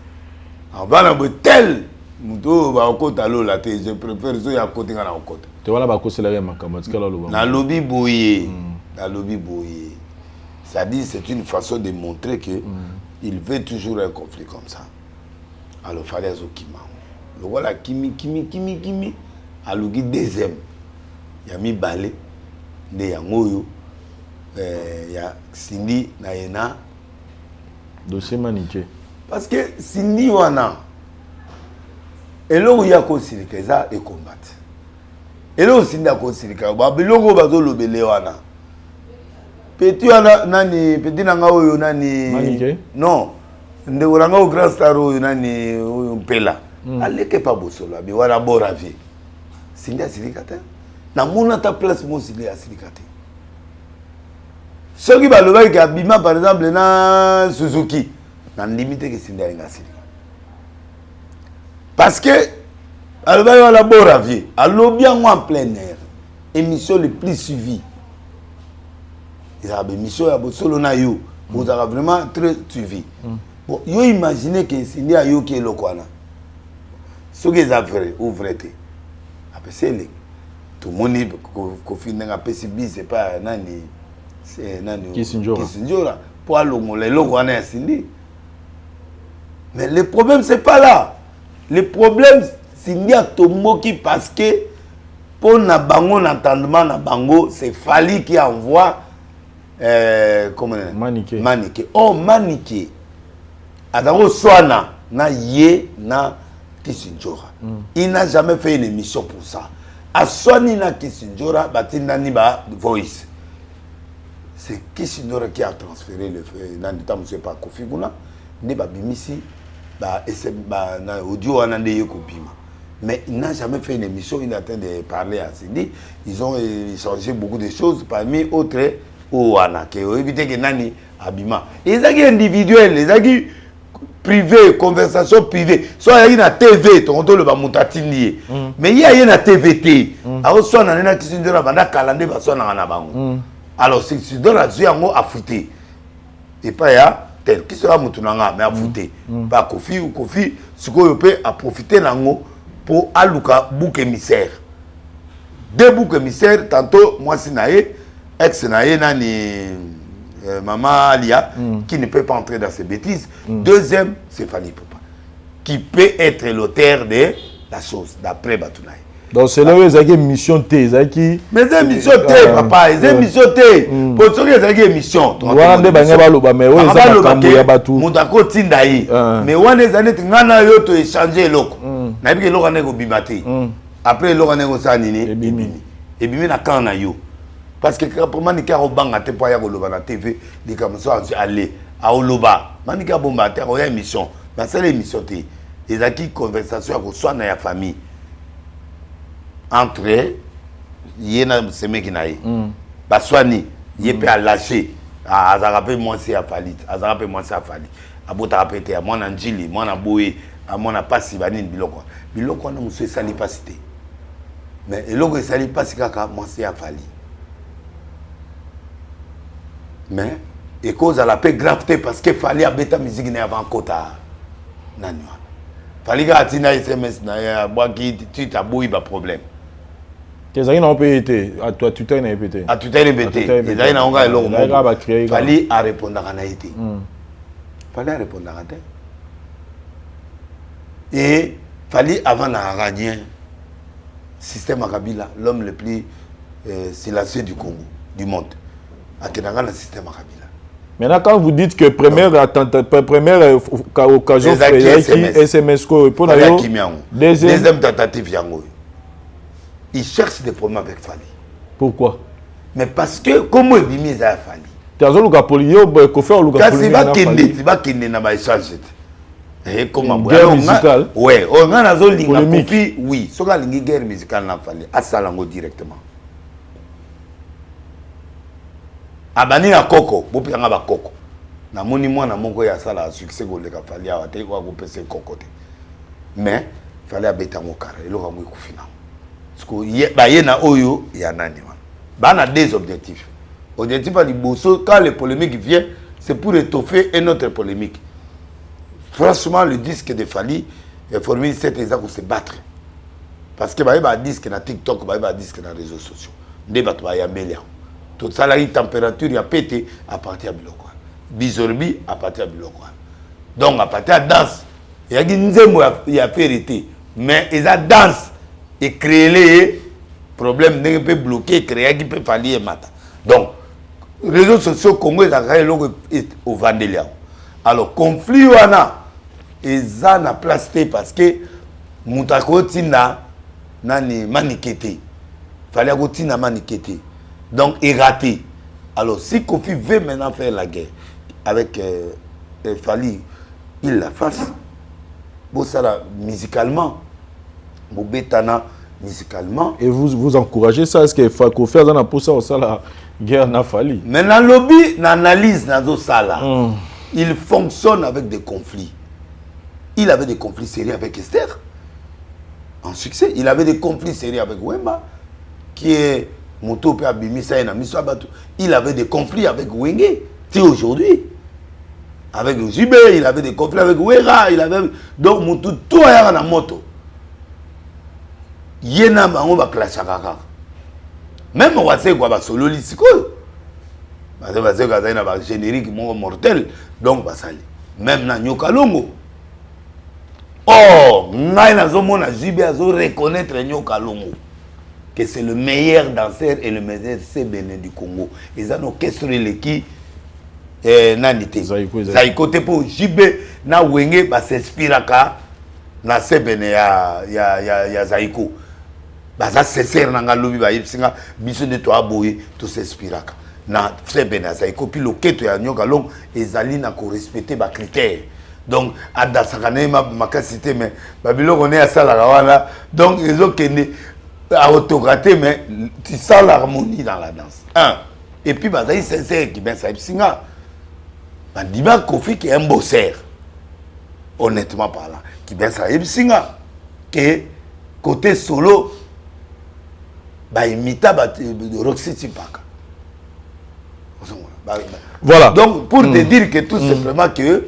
[SPEAKER 4] en bas na tel moto ba okota lo la te je préfère so ya côté ngana okota
[SPEAKER 3] te wala ba ko célébrer makamba tikala lo
[SPEAKER 4] na lobby boyé ça dit c'est une façon de montrer que il veut toujours un conflit comme ça alors fallait azokima le voilà kimi alugi deuxième ya mi balé nde yango yo ya Cindy na yena
[SPEAKER 3] dossier maniqué
[SPEAKER 4] parce que Cindy wana eloko ya ko silika za e combattre eloko Cindy ko silika ba biloko bazo lobele wana petit wana nani petit nanga oyo nani
[SPEAKER 3] maniqué
[SPEAKER 4] non nde oranga au grand star oyo nani oyo mpela aleke pa bosolo abi wana boravie Cindy silika ta na mona ta place mo Cindy silika ta ceux qui va le qui abima par exemple na Suzuki na limité que Cindy alinga silika parce que alobaki wana boravie alobi yango en plein air émission le plus suivie ezala émission ya bosolo na yo bozala vraiment très suivi bon yo imaginez que Cindy ayoki eloko wana soki eza vrai ou vrai te apesi elengi tomoni Kofi ndenge apesi bise epai nani Kisinjora po alongola eloko wana ya Cindy mais le problème c'est pas là le problème Cindy a tomboki parce que pour na bango n'entendement na bango c'est Fali qui envoie comment Maniqué oh Maniqué adako swana na ye na Kisinjora il n'a jamais fait une émission pour ça a swani na Kisinjora batindani ba voice c'est Kisinjora qui a transféré le dans le temps monsieur pas Kofi kuna ne ba bimisi ba na audio wana nde yeko bima mais il n'a jamais fait une émission il a train de parler à Cindy ils ont échangé beaucoup de choses parmi autres wana ke éviter que nani abima les amis individuels les amis privé conversation privée soit il y a TV tonto le ba mutatindi mais il y a na TVT alors soit na Kisinjora banda calendrier ba soit na bango alors c'est dans la yango afouté et pas ya tel qui sera mutunanga mais afouté pas Kofi ou Kofi sikoyo peut a profiter nango pour aluka bouc émissaire deux boucs émissaires tantôt moi sinaé ex naé nani maman Alia qui ne peut pas entrer dans ces bêtises deuxième c'est Fanny Popa qui peut être l'auteur de la chose d'après Batunaï
[SPEAKER 3] Donc c'est là où ils ont une mission T, qui.
[SPEAKER 4] Mais c'est mission T, papa, c'est mission T. Pour ceux qui ont une mission.
[SPEAKER 3] Voilà des bangers baloba, mais oui, ils ont un cambo batu.
[SPEAKER 4] Moutako tindaï. Mais on est allé ngana yo to échanger loko. Na bi ke loko nego bimati. Après loko nego sanini. Ebimi na kana yo. Parce que pour moi ni ka robanga te po ya ko loba na TV, li comme ça aller à oloba. Mani ka bomba te ko ya émission. Mais c'est l'émission T. Les acquis conversation ko soit na ya famille. Entre yena seme kinaye baswani yepe a lâché azarape moi c'est afali azarape moi c'est afali abota apete a mwana njili mwana boye a mwana pasi banini biloko na muso sali pasité mais eloko sali pasi kaka moi c'est afali mais et cause à la paix gravité parce que fallait abeta musique na avant kota nani fallait ga tina SMS na ya bwaki tu taboui ba problème.
[SPEAKER 3] Les amis n'ont pas été. À toi, tu t'es répété.
[SPEAKER 4] À tu t'es répété. Les amis n'ont pas été. Il fallait répondre à été. Il fallait répondre à été. Et il fallait avant d'Aradien, système Akabila, l'homme le plus silencieux du Congo, du monde. À Kenaga, le système Akabila.
[SPEAKER 3] Maintenant, quand vous dites que première occasion, SMS,
[SPEAKER 4] deuxième tentative, Yango. Il cherche des problèmes avec Fali.
[SPEAKER 3] Pourquoi?
[SPEAKER 4] Mais parce que comment il dit à Fali?
[SPEAKER 3] Tu as dit que
[SPEAKER 4] il va qu'il n'a pas échangé. Et comment
[SPEAKER 3] guerre musicale?
[SPEAKER 4] Ouais, on a une polémique. Oui, ce qu'il y a guerre musicale n'a Fali. À Salango directement. Abani na Koko, bopi nga ba Koko. Na moni moi na mongo ya sala succès go le ka Fali a te ko pese Koko te. Mais fallait abeta mo kara, elo ka mo ikufina. Parce que y a oyo ya nani wana. On a des objectifs. Objectif à l'Iboso, quand les polémiques viennent, c'est pour étoffer une autre polémique. Franchement, le disque de Fali est formé 7 ans pour se battre. Parce que il y a un disque sur TikTok, il y a un disque sur les réseaux sociaux. Il y a un million. Tout ça, la température, il y a pété à partir de Biloko. Bizorbi à partir de Biloko. Donc, à partir de la danse, il y a une zémo, il y a vérité. Mais il y a danse. Et créer les problèmes qui peuvent bloquer, créer qui peut fallir matin. Donc, les réseaux sociaux congolais sont au Vandélia. Alors, conflit wana, ils ont la place parce que Moutako tina nani manikete. Fallait que tina manikete. Donc, il raté. Alors, si Kofi veut maintenant faire la guerre avec Fali, il la fasse. Bon, ça là, musicalement. Bobetana musicalement.
[SPEAKER 3] Et vous encouragez ça? Est-ce qu'il faut faire dans la pousse ça la guerre n'a fallu?
[SPEAKER 4] Mais dans le lobby, l'analyse dans ça là, il fonctionne avec des conflits. Il avait des conflits sérieux avec Esther. En succès, il avait des conflits sérieux avec Wemba, qui est Moto Abimisa et Namisabatu. Il avait des conflits avec Wenge. C'est aujourd'hui. Avec Jibé, il avait des conflits avec Wera. Il avait donc Moto tout à la moto. Yena bango ba clash kaka. Même wase kwa ba solo lisiko. Ba se ka na ba générique mon mortel donc ba sali. Même na Nyoka Longo. Oh, ngai na zo mona Jibe azo reconnaître Nyoka Longo que c'est le meilleur danseur et le meilleur CBN du Congo. Ils ont orchestré l'équipe nanité. Zaiko te po Jibe na Wenge ba s'inspiraka na CBN ya Zaiko. Baza sincère nanga lobi ba yipsinga biso de to aboye to s'inspiraka na CBN Zaiko puis loketo ya Nyoka Longo ezali na ko respecter ba critères. Donc ada sakane ma cité mais babilo connaît à ça la wana donc ils ont kende à autocrater mais tu sens l'harmonie dans la danse. Un et puis bazali sincère qui ben ça yipsinga bandima Kofi qui est un bosseur honnêtement parlant qui ben ça yipsinga que côté solo ba imita ba Roxy Tipaka.
[SPEAKER 3] Voilà.
[SPEAKER 4] Donc pour te dire que tout simplement que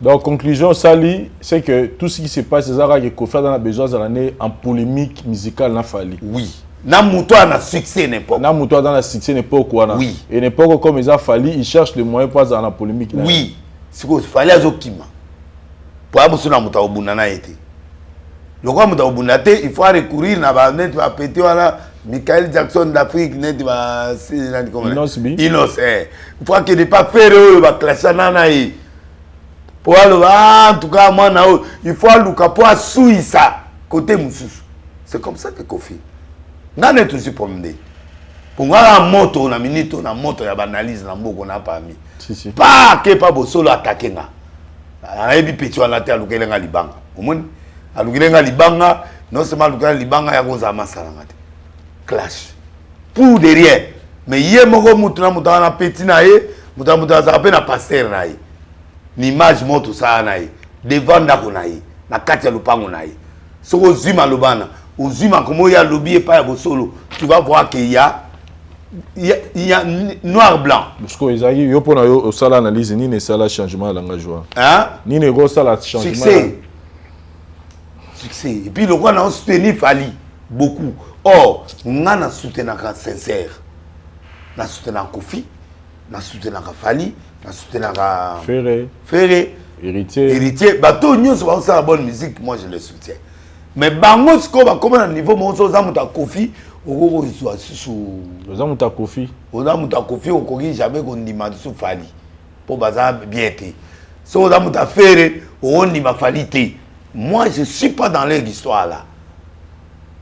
[SPEAKER 3] donc conclusion Sali, c'est que tout ce qui se passe c'est ça que Kofi dans la besoin de l'année en polémique musicale n'a fallu.
[SPEAKER 4] Oui. Na muto na succès n'importe.
[SPEAKER 3] Na muto dans la succès n'importe quoi.
[SPEAKER 4] Oui.
[SPEAKER 3] Et n'importe comme ils a fallu, ils cherchent les moyens pour dans la polémique.
[SPEAKER 4] Oui. C'est quoi fallait azokima. Pour abusuna muto obunana été. Le roi Moutaoubunate, il faut recourir à net va péter voilà Michael Jackson d'Afrique net va
[SPEAKER 3] Inos.
[SPEAKER 4] Il faut qu'il ne pas faire va clasher nanaï. Pour en tout cas moi il faut le capo à Suissa côté Moussous. C'est comme ça que Kofi. N'a n'est toujours promené. Pour moi la moto na minute na moto ya banalise na mboko na pas mis.
[SPEAKER 3] Si.
[SPEAKER 4] Pas que pas solo attaquer nga. Ayebi petit wana te alukelenga libanga. Omoni alukelenga libanga non seulement alukelenga libanga ya koza masala ngate. Clash. Pour derrière. Mais yé moko mutu na mutu na petit na ye, mutu za pe na pasteur na ye. Ni image moto sa na ye. Devant ndako na ye. Na kati ya lupango na ye. Soko zima lobana, uzima komo ya lobby pa ya bosolo, tu vas voir qu'il y a noir blanc.
[SPEAKER 3] Parce que Isaïe, yo pona yo au sala analyse ni ne sala changement la joie.
[SPEAKER 4] Hein?
[SPEAKER 3] Ni ne go sala changement.
[SPEAKER 4] Succès. Et puis le roi n'a soutenu Fali beaucoup. Or, on a soutenu sincère. Na soutenu Kofi, na soutenu Fali, na soutenu Ferré. Héritier. Bateau nous va faire la bonne musique, moi je le soutiens. Mais bango ce qu'on va comme à niveau mon soza muta Kofi, au soit sous
[SPEAKER 3] Oza muta Kofi.
[SPEAKER 4] Oza muta Kofi au corrige jamais qu'on dit sous Fali. Pour bazar bien été. So oza muta Ferré, on dit ma Falité. Moi je suis pas dans leur histoire là.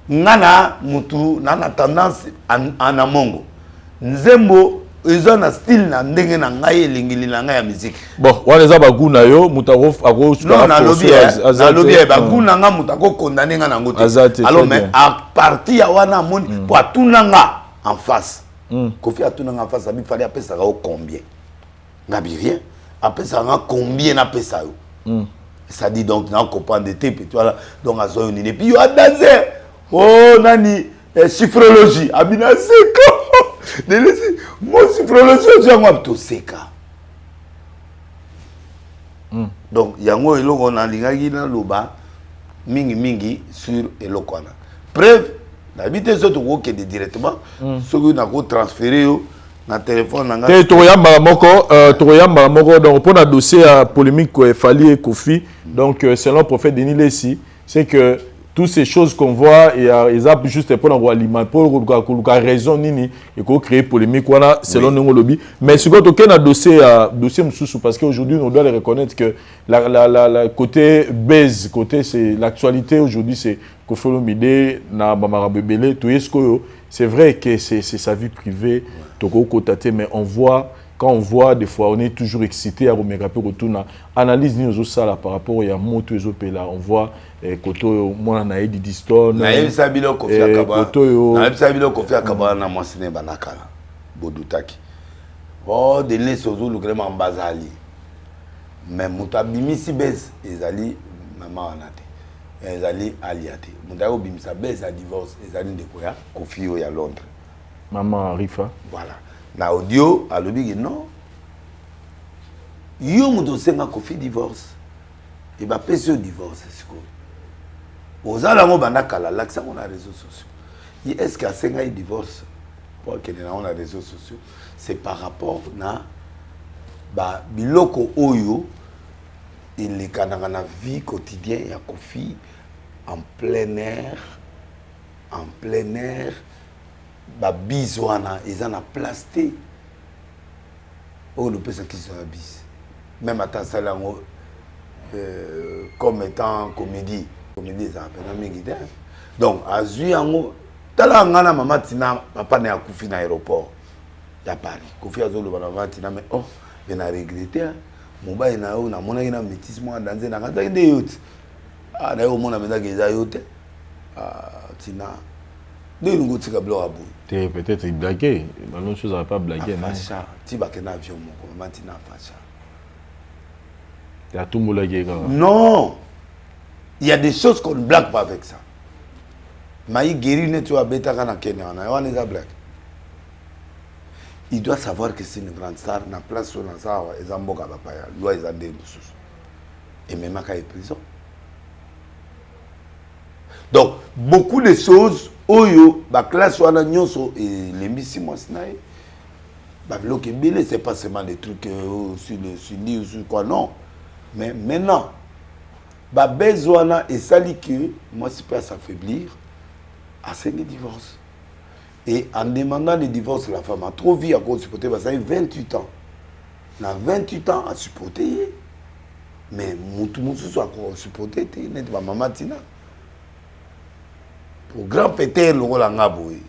[SPEAKER 4] Nana mutu nana tendance en amongo. Nzembo ils ont un style na ndenge na ngai elingili na ngai ya musique. Bon,
[SPEAKER 3] wana za baguna yo mutako ako
[SPEAKER 4] non na lobby baguna nga mutako condamner nga na ngote. Alors mais à partir wana mon pour atunanga en face. Kofi atunanga en face, ça il fallait appeler ça combien. Ngabi rien. Après ça combien na pesa yo. Ça dit donc na comprendre tes puis voilà donc azo ni puis yo a danser. Oh nani chiffrologie abina seko. Moi, si je suis donc, il y a un loba mingi sur Elokwana. Preuve, l'habité est autre directement. Ce que nous avons transféré na téléphone.
[SPEAKER 3] Toyamba moko donc pour un dossier à polémique Fali et Kofi. Donc, selon le prophète Denis Lessi, c'est que toutes ces choses qu'on voit, et ils ont juste pour l'alimenter, pour la raison nini et pour créer polémique, voilà, selon nos lobby. Mais ce qu'on a un dossier Moussou, parce qu'aujourd'hui, on doit reconnaître que la côté base, côté c'est l'actualité aujourd'hui, c'est Kofi Olomide, na Bamara Bebele, tout c'est vrai que c'est sa vie privée, mais on voit. Quand on voit, des fois, on est toujours excité à remégaper autour de l'analyse par rapport à moto et là, on voit Koto, moi, on a dit Diston.
[SPEAKER 4] Naïm Sabilo Kofi Akaba. Naïm Sabilo Kofi Akaba, na moi, c'est Banakala. Bodoutaki. Oh, de l'est aux autres, le en Bazali. Mais Moutabimi si baisse, ils allaient, maman en a. Ils allaient aliaté. Moutabimi sa baisse à divorce, ils allaient de quoi? Kofi à Londres.
[SPEAKER 3] Maman Rifa.
[SPEAKER 4] Voilà. Na audio à l'objet non. Yo mo dosenga Kofi divorce. Et ba pèse divorce c'est quoi. Ozala mo banda kala l'accès on a réseaux sociaux. Et est-ce qu'à senga il divorce pour que on a réseaux sociaux, c'est par rapport na ba biloko oyo il est kananga na vie quotidienne ya Kofi en plein air. Ba bizwana ils en a plasté oh le personne qui se bise même à ta salle comme étant comédie ça appelle mingi donc azui yango tala ngana mama tina papa na akufi na aéroport ya Paris Kofi azolo bana mama tina mais oh ben a regretté mobile na o na mona ina métis moi dans na ngata inde yote ah na yo mona meza geza yote tina de nous goûter à bloc à bout.
[SPEAKER 3] Peut-être il blaguait, mais l'autre chose n'a pas blagué.
[SPEAKER 4] Facha, tu vas qu'un avion, mon matin à Facha.
[SPEAKER 3] Il y a tout le monde qui est
[SPEAKER 4] non, il y a des choses qu'on ne blague pas avec ça. Maï guéri tu as bêta quand on a Kenya, on a des blagues. Il doit savoir que c'est une grande star, na place sur la salle, ils ont beaucoup à papaya, loi ils ont des ressources. Et même à la prison. Donc, beaucoup de choses, oyo, ba classe wana nyonso et les missi moi snaï. Ba bloqué belé, c'est pas seulement des trucs sur le Suni ou sur quoi non. Mais maintenant, Ba besoin et ça dit que moi c'est pas s'affaiblir à 5 divorces. Et en demandant le divorce, la femme a trop vu à cause de supporter, ça a 28 ans. Elle a 28 ans à supporter. Mais tout le monde soit supporté, n'est pas maman Tina. Pour grand péter le rôle en aboué,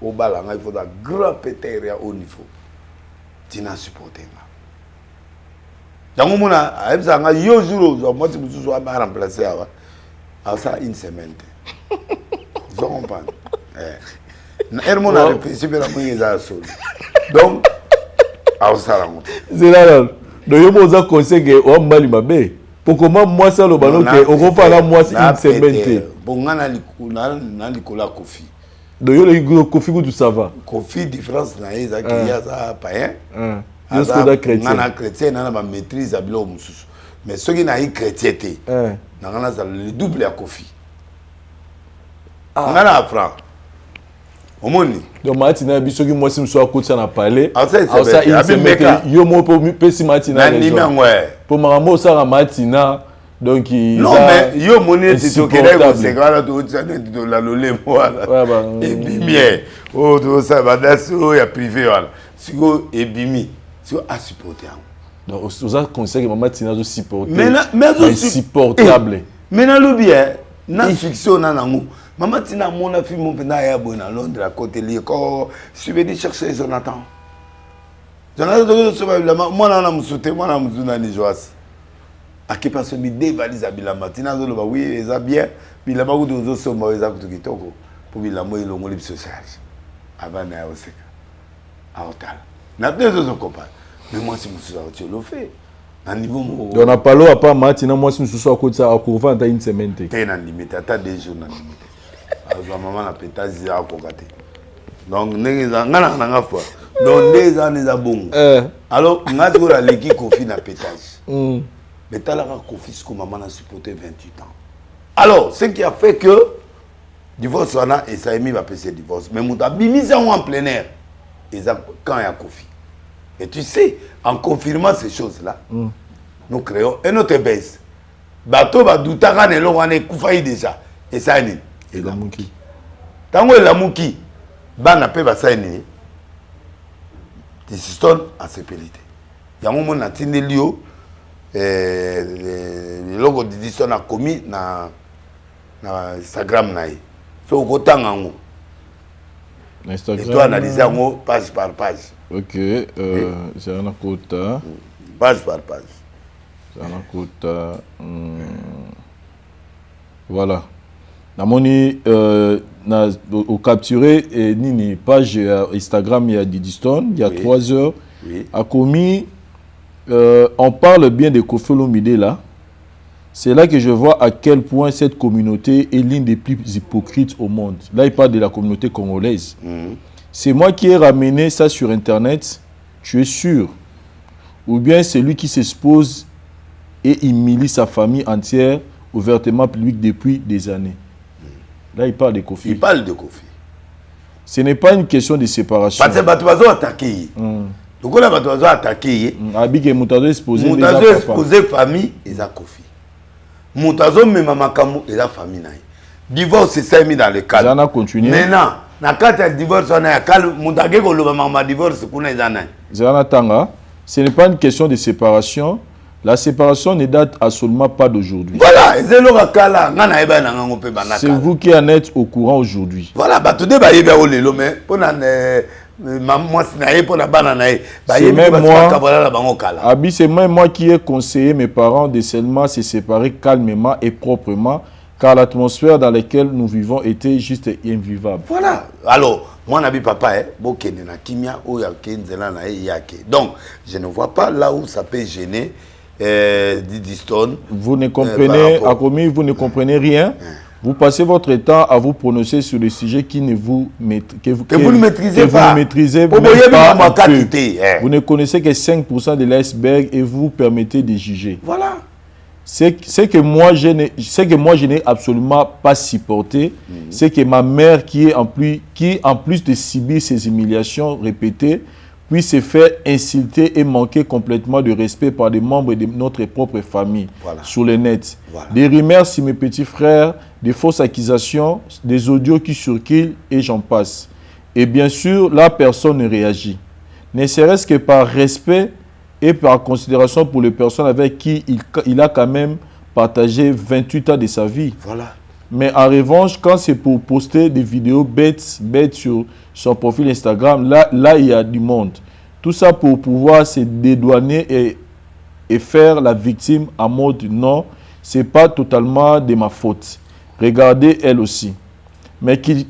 [SPEAKER 4] au balanga, il faut un grand péter à haut niveau. Tina supporté. Donc, on a un jour, moi, si vous soyez remplacé, ça une semaine. Vous comprenez? Hermon a réfléchi, mais la moyenne est à sol. Donc, ça la montre.
[SPEAKER 3] C'est là. Donc, il y a un conseil qui est mal mabé. Pour comment moi ça le ballon que on va faire moi une semaine.
[SPEAKER 4] Bon, on a Nicolas Kofi.
[SPEAKER 3] Donc, il y a le Kofi où tout ça va.
[SPEAKER 4] Kofi différence na yeza qui y a ça païen.
[SPEAKER 3] On a
[SPEAKER 4] chrétien, on a ma maîtrise à bilo mususu. Mais ceux qui n'ont chrétienté, on a le double à Kofi. On a franc. Au monde.
[SPEAKER 3] Donc Martina biso qui moi si me soit côté na parler.
[SPEAKER 4] Ça il se met
[SPEAKER 3] yo mo pour pesi Martina. Pour Maramo ça Martina donc
[SPEAKER 4] non mais yo moni c'est au Québec c'est quand là tout ça de la lolé moi. Et bien. Oh tout ça va d'asso ya privé voilà. Siko ebimi. Siko à supporter.
[SPEAKER 3] Donc aux autres conseils que Martina doit supporter.
[SPEAKER 4] Mais
[SPEAKER 3] supportable.
[SPEAKER 4] Mais na lo bien na fiction na nango. Maman Tina, mon fille, mon père, est à Londres, à côté de l'école. Je suis venu chercher Jonathan. Jonathan, moi, je suis soutenu, moi, je suis soutenu. À qui personne me dévalise à Bilama. Tina, oui, ils ont bien. Bilama, vous devez aussi me dire que vous avez pour Bilama, ils ont libre social. Avant, il y a aussi. À Otal. Nous avons deux autres copains. Mais moi, si je suis le fait.
[SPEAKER 3] On a parlé à part Martina, moi, si je suis à côté, à couvrir une semaine.
[SPEAKER 4] Tu es limité, tu as des jours limité. Maman a pétage à côté. Donc, nous avons fois. Donc, des années à bon. Alors, nous avons l'équipe Kofi na pétage. Mais tu as la Kofi, ce que maman a supporté 28 ans. Alors, ce qui a fait que divorce, et ça a mis ma PC divorce. Mais nous avons mis ça en plein air. Et ça, quand il y a Kofi. Et tu sais, en confirmant ces choses-là, nous créons un autre base. Bateau, Badoutara, on est Koufaï déjà. Et ça, et la mouki. Tant que la mouki, bana pe basaini, Diston à sécurité. Il y a un moment na tindelio, le logo de Diston a commis na Instagram naï. So au côté en Instagram. Et toi analyser en page par page.
[SPEAKER 3] Ok, c'est un quota.
[SPEAKER 4] Page par page.
[SPEAKER 3] C'est un quota. Voilà. Namoni au capturé une page Instagram il y a Didiston il y a 3 heures. A commis on parle bien de Kofi Olomide là. C'est là que je vois à quel point cette communauté est l'une des plus hypocrites au monde. Là il parle de la communauté congolaise. C'est moi qui ai ramené ça sur internet, tu es sûr? Ou bien c'est lui qui s'expose et humilie sa famille entière ouvertement public depuis des années. Là, il parle de Kofi.
[SPEAKER 4] Il parle de Kofi.
[SPEAKER 3] Ce n'est pas une question de séparation.
[SPEAKER 4] Parce que Batouazo a attaqué. Donc, on a Batouazo attaqué.
[SPEAKER 3] Abik et Moutazo exposé.
[SPEAKER 4] Moutazo exposé famille et ça Kofi. Moutazo même Makamu et la famille. Divorce, c'est ça mis dans le cadre.
[SPEAKER 3] Ça a continué.
[SPEAKER 4] Maintenant, quand il y a divorce, on a Moutagé ko le divorce,
[SPEAKER 3] ce n'est pas une question de séparation. La séparation ne date absolument pas d'aujourd'hui.
[SPEAKER 4] Voilà,
[SPEAKER 3] c'est vous qui en êtes au courant aujourd'hui.
[SPEAKER 4] Voilà,
[SPEAKER 3] c'est même moi qui ai conseillé mes parents de seulement se séparer calmement et proprement, car l'atmosphère dans laquelle nous vivons était juste invivable.
[SPEAKER 4] Voilà. Alors, moi, je papa, donc, je ne vois pas là où ça peut gêner. Diston.
[SPEAKER 3] Vous ne comprenez, Akomi, vous ne comprenez rien. Vous passez votre temps à vous prononcer sur des sujets qui ne vous
[SPEAKER 4] vous ne maîtrisez pas.
[SPEAKER 3] Vous ne maîtrisez pas vous ne connaissez que 5% de l'iceberg et vous permettez de juger.
[SPEAKER 4] Voilà.
[SPEAKER 3] C'est que moi je n'ai absolument pas supporté. C'est que ma mère qui en plus de subir ces humiliations répétées, puisse se faire insulter et manquer complètement de respect par des membres de notre propre famille sur le net. Des rumeurs sur mes petits frères, des fausses accusations, des audios qui circulent et j'en passe. Et bien sûr, la personne ne réagit. Ne serait-ce que par respect et par considération pour les personnes avec qui il a quand même partagé 28 ans de sa vie. Mais en revanche, quand c'est pour poster des vidéos bêtes sur son profil Instagram, là, il y a du monde. Tout ça pour pouvoir se dédouaner et faire la victime en mode non, ce n'est pas totalement de ma faute. Regardez elle aussi. Mais qui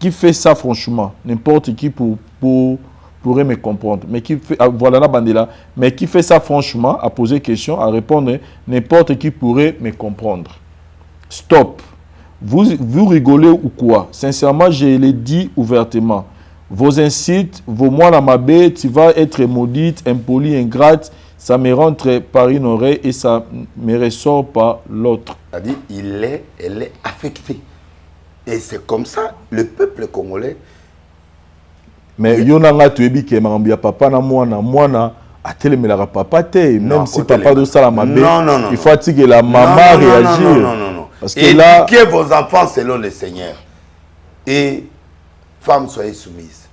[SPEAKER 3] fait ça franchement? N'importe qui pourrait me comprendre. Mais qui fait, voilà la bande là. Mais qui fait ça franchement, à poser question, à répondre, n'importe qui pourrait me comprendre. Stop. Vous rigolez ou quoi? Sincèrement, je l'ai dit ouvertement. Vos insultes, vos mots à ma bête, tu vas être maudite, impolie, ingrate, ça me rentre par une oreille et ça me ressort par l'autre.
[SPEAKER 4] C'est-à-dire, elle est affectée. Et c'est comme ça, le peuple congolais.
[SPEAKER 3] Mais yonanga tu ebi ke mambia papa na mwana atelemelaka papa te, même si papa de ça la mabe.
[SPEAKER 4] Non.
[SPEAKER 3] Il faut que la maman réagisse.
[SPEAKER 4] Non.
[SPEAKER 3] Parce que
[SPEAKER 4] éduquez vos enfants selon le Seigneur. Et femmes, soyez soumises.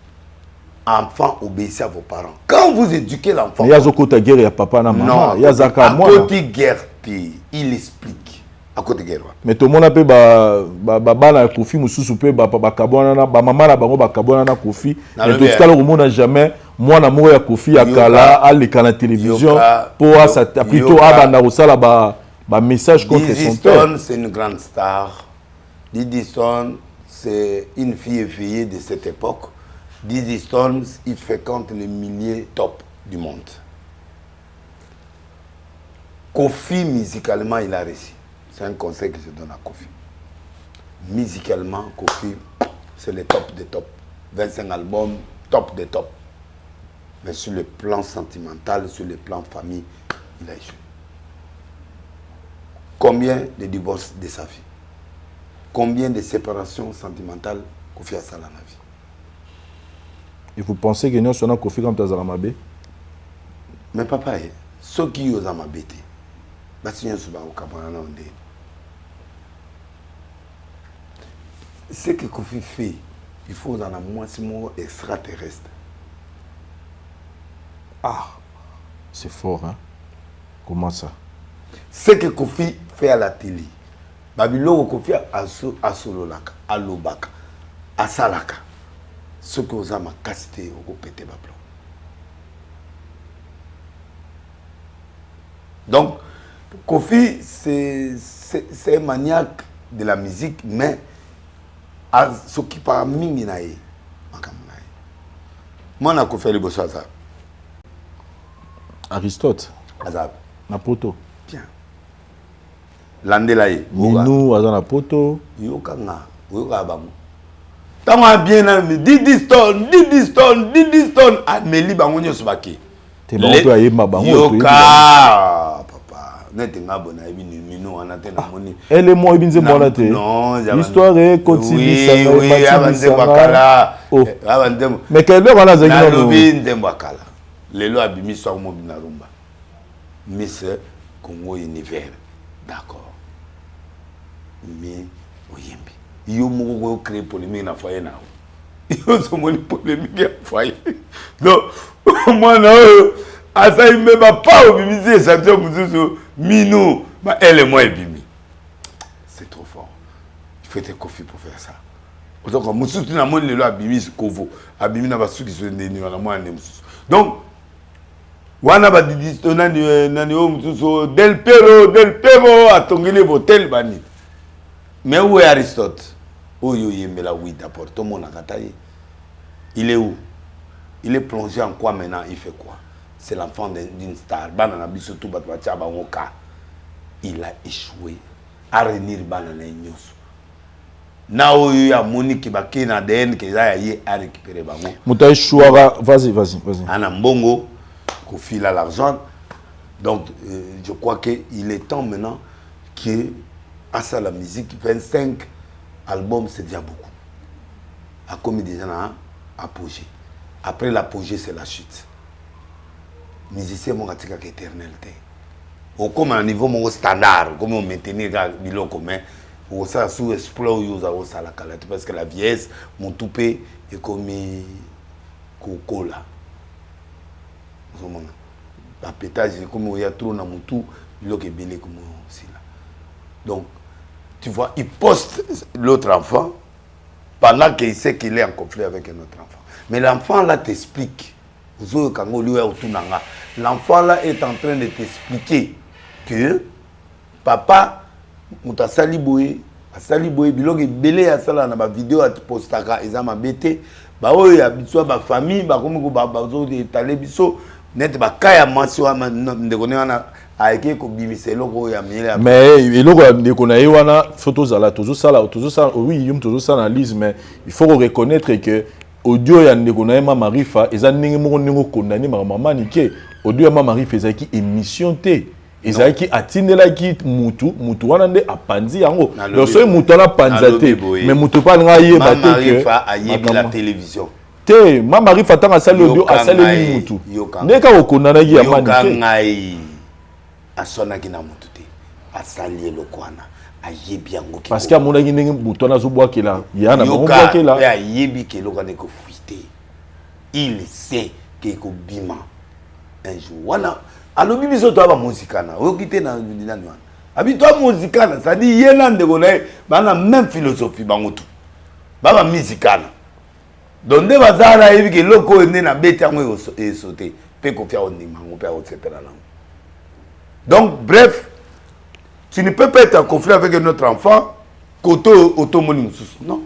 [SPEAKER 4] Enfants, obéissez à vos parents. Quand vous éduquez l'enfant...
[SPEAKER 3] Il y a zokota guerre ya papa na maman. Il y a zaka moi.
[SPEAKER 4] À côté guerre, il explique. À côté guerre.
[SPEAKER 3] Mais tout le monde a fait ba kofi mususu pe ba kabona na ba maman na bango ba kabona na kofi. Mais tout ça le monde n'a jamais moi na mo ya kofi ya kala à l'écran de télévision pour ça plutôt abanda osala ba message contre son père.
[SPEAKER 4] Didi Stone, c'est une grande star. Didi Stone, c'est une fille effeuillée de cette époque. Didi Stone, il fréquente les milliers top du monde. Kofi, musicalement, il a réussi. C'est un conseil que je donne à Kofi. Musicalement, Kofi, c'est le top des tops. 25 albums, top des tops. Mais sur le plan sentimental, sur le plan famille, il a échoué. Combien de divorces de sa vie? Combien de séparations sentimentales Kofi a ça dans la vie?
[SPEAKER 3] Et vous pensez que nous sommes Kofi comme Tazalamabe?
[SPEAKER 4] Mais papa, ceux qui ont Zamabe, ce que Kofi fait, il faut dans la moitié extraterrestre.
[SPEAKER 3] Ah, c'est fort, hein? Comment ça?
[SPEAKER 4] Ce que Kofi fait à la télé, Babylone Kofi a Sololaka, à Lobaka, à Salaka. Ce que vous avez casté au pété Babylone. Donc, Kofi, c'est un maniaque de la musique, mais ce qui parle Mingi, moi, je Kofi le bosso Azab.
[SPEAKER 3] Aristote.
[SPEAKER 4] Azab.
[SPEAKER 3] Napoto.
[SPEAKER 4] Bien. Landelaye.
[SPEAKER 3] Minou, Azan Napoto.
[SPEAKER 4] Yokanga. Yokabango. Tama bien, Didi Stone. Ameli Bangonyo Subaki.
[SPEAKER 3] T'es bon, tu as eu ma bango.
[SPEAKER 4] Yoka. Non,
[SPEAKER 3] elle est moi, binze bonate.
[SPEAKER 4] Non,
[SPEAKER 3] l'histoire est continue.
[SPEAKER 4] Oui,
[SPEAKER 3] mais quelle heure on a zéro?
[SPEAKER 4] Les lois abîmées sont Mobinarumba. Miss Congo Univers. D'accord. Mais, oui, il y a créé polémique dans le foyer. Il y a polémique dans le foyer. Donc, moi, ça ne m'a pas obligé de Minou, elle et moi, Bimi. C'est trop fort. Il faut être Kofi pour faire ça. Donc, wana ba Didi Del Pero a tongile botel bani. Mais où est Aristote? Oh yo yembela oui d'abord tout mon akataye. Il est où? Il est plongé en quoi maintenant? Il fait quoi? C'est l'enfant d'une star. Banana bisoto batwacha bangoka. Il a échoué à renir banana nyoso. Na oyo ya Monique Baké na DN que ça y a récupéré bango.
[SPEAKER 3] Muta échouera, vas-y.
[SPEAKER 4] Ana mbongo Kofi a l'argent. Donc je crois qu'il est temps maintenant que à ça la musique 25 albums c'est déjà beaucoup. A comme déjà à apogée. après l'apogée c'est la chute. Musicien mon katika éternalité. Au comme un niveau mon standard, comme on maintenir le commun, au ça sous exploit au ça la calette parce que la vieillesse mon toupé est comme coca. La pétage comme il y a trop dans mon tout, il est belé comme aussi là. Donc tu vois, il poste l'autre enfant pendant qu'il sait qu'il est en conflit avec un autre enfant. Mais l'enfant là t'explique. L'enfant là est en train de t'expliquer que papa muta sali boye biloke belé ya sala na ba vidéo at postaka ezama bete ba oyo ya biso ba famille ba komi ko ba zo étaler biso net ba kaya masio ndeko ne wana aike ko bimisa eloko ya mile
[SPEAKER 3] mais eloko ya ndeko na ye wana photo zala toujours ça oui yum toujours ça analyse mais il faut reconnaître que audio ya ndeko na ye Mama Rifa eza ndenge moko ndenge condamné maman nike audio ya Mama Rifa ezaki émission te ezaki atindelaki mutu wana nde apanzi yango donc soki mutu wana panza te mais mutu pa alinga yeba te
[SPEAKER 4] Mama Rifa ayebi la télévision
[SPEAKER 3] te Mama Rifa tanga asali audio asaleli mutu ndeka okondanaki ya mani te
[SPEAKER 4] ngai asonaki na mutu te asali eloko wana ayebi yango
[SPEAKER 3] parce que amonaki ndenge mutu wana azobwakela ya na bango bwakela
[SPEAKER 4] ayebi ke eloko wana ekofuite il sait ke ekobima un jour wana alobi biso to aba muzikana oyoki te na nani wana abi to muzikana c'est-à-dire ye na ndeko na ye bana même philosophie bango tu baba muzikana donc nde bazala yebi ke eloko oyo nde na beti yango esote mpe kofia ondima yango mpe akosepela nango. Donc bref, tu ne peux pas être en conflit avec un autre enfant côté automoni. Non.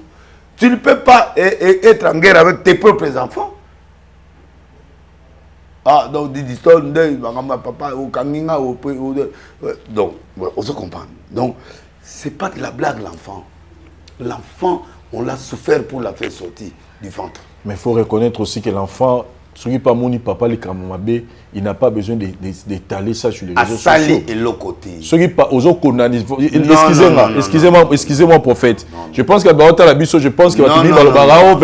[SPEAKER 4] Tu ne peux pas être en guerre avec tes propres enfants. Ah, donc des histoires de papa ou kanginga donc on se comprend. Donc c'est pas de la blague l'enfant. L'enfant, on l'a souffert pour la faire sortir du ventre.
[SPEAKER 3] Mais il faut reconnaître aussi que l'enfant, ce qui pas mon papa les kamomabé, il n'a pas besoin d'étaler ça sur les réseaux sociaux.
[SPEAKER 4] Et l'autre côté.
[SPEAKER 3] Ce qui pas aux autres excusez-moi prophète. Je pense que je pense que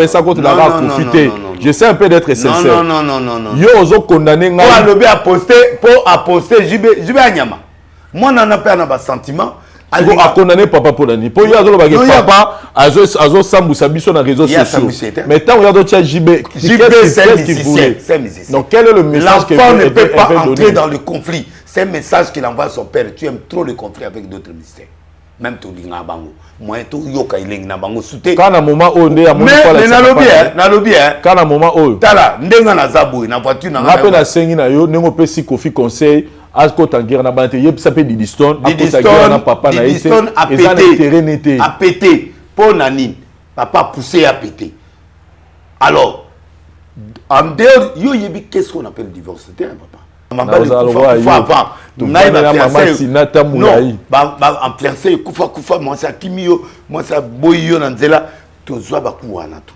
[SPEAKER 3] ça contre la rare profiter. J'essaie un peu d'être sincère.
[SPEAKER 4] Non.
[SPEAKER 3] Yo aux autres condamnés
[SPEAKER 4] pour le à poster jibe anyama. Moi n'en pas un sentiment.
[SPEAKER 3] A condamné papa pour l'année. Pour y avoir papa, azo sambusa biso na réseaux sociaux. Mais tant regarde tu as JB, qu'est-ce qu'il voulait? Donc quel est le message que
[SPEAKER 4] l'enfant ne peut pas entrer dans le conflit. C'est un message qu'il envoie à son père. Tu aimes trop le conflit avec d'autres mystères. Même tout l'inga bango. Moi tout yoka iling na bango souté.
[SPEAKER 3] Quand à moment où on est à mon
[SPEAKER 4] mais na lobby
[SPEAKER 3] quand à moment où
[SPEAKER 4] tala ndenga na zabu na voiture na
[SPEAKER 3] rappel na sengi na yo nengo pe si kofi conseil asko tangira na bante yeb ça peut Didiston na papa na été
[SPEAKER 4] a pété pour nani papa poussé à péter. Alors en dehors yo yebi qu'est-ce qu'on appelle divorce c'était un papa en fiancé kufa moi ça kimio moi ça boyo na nzela to zwa baku wana to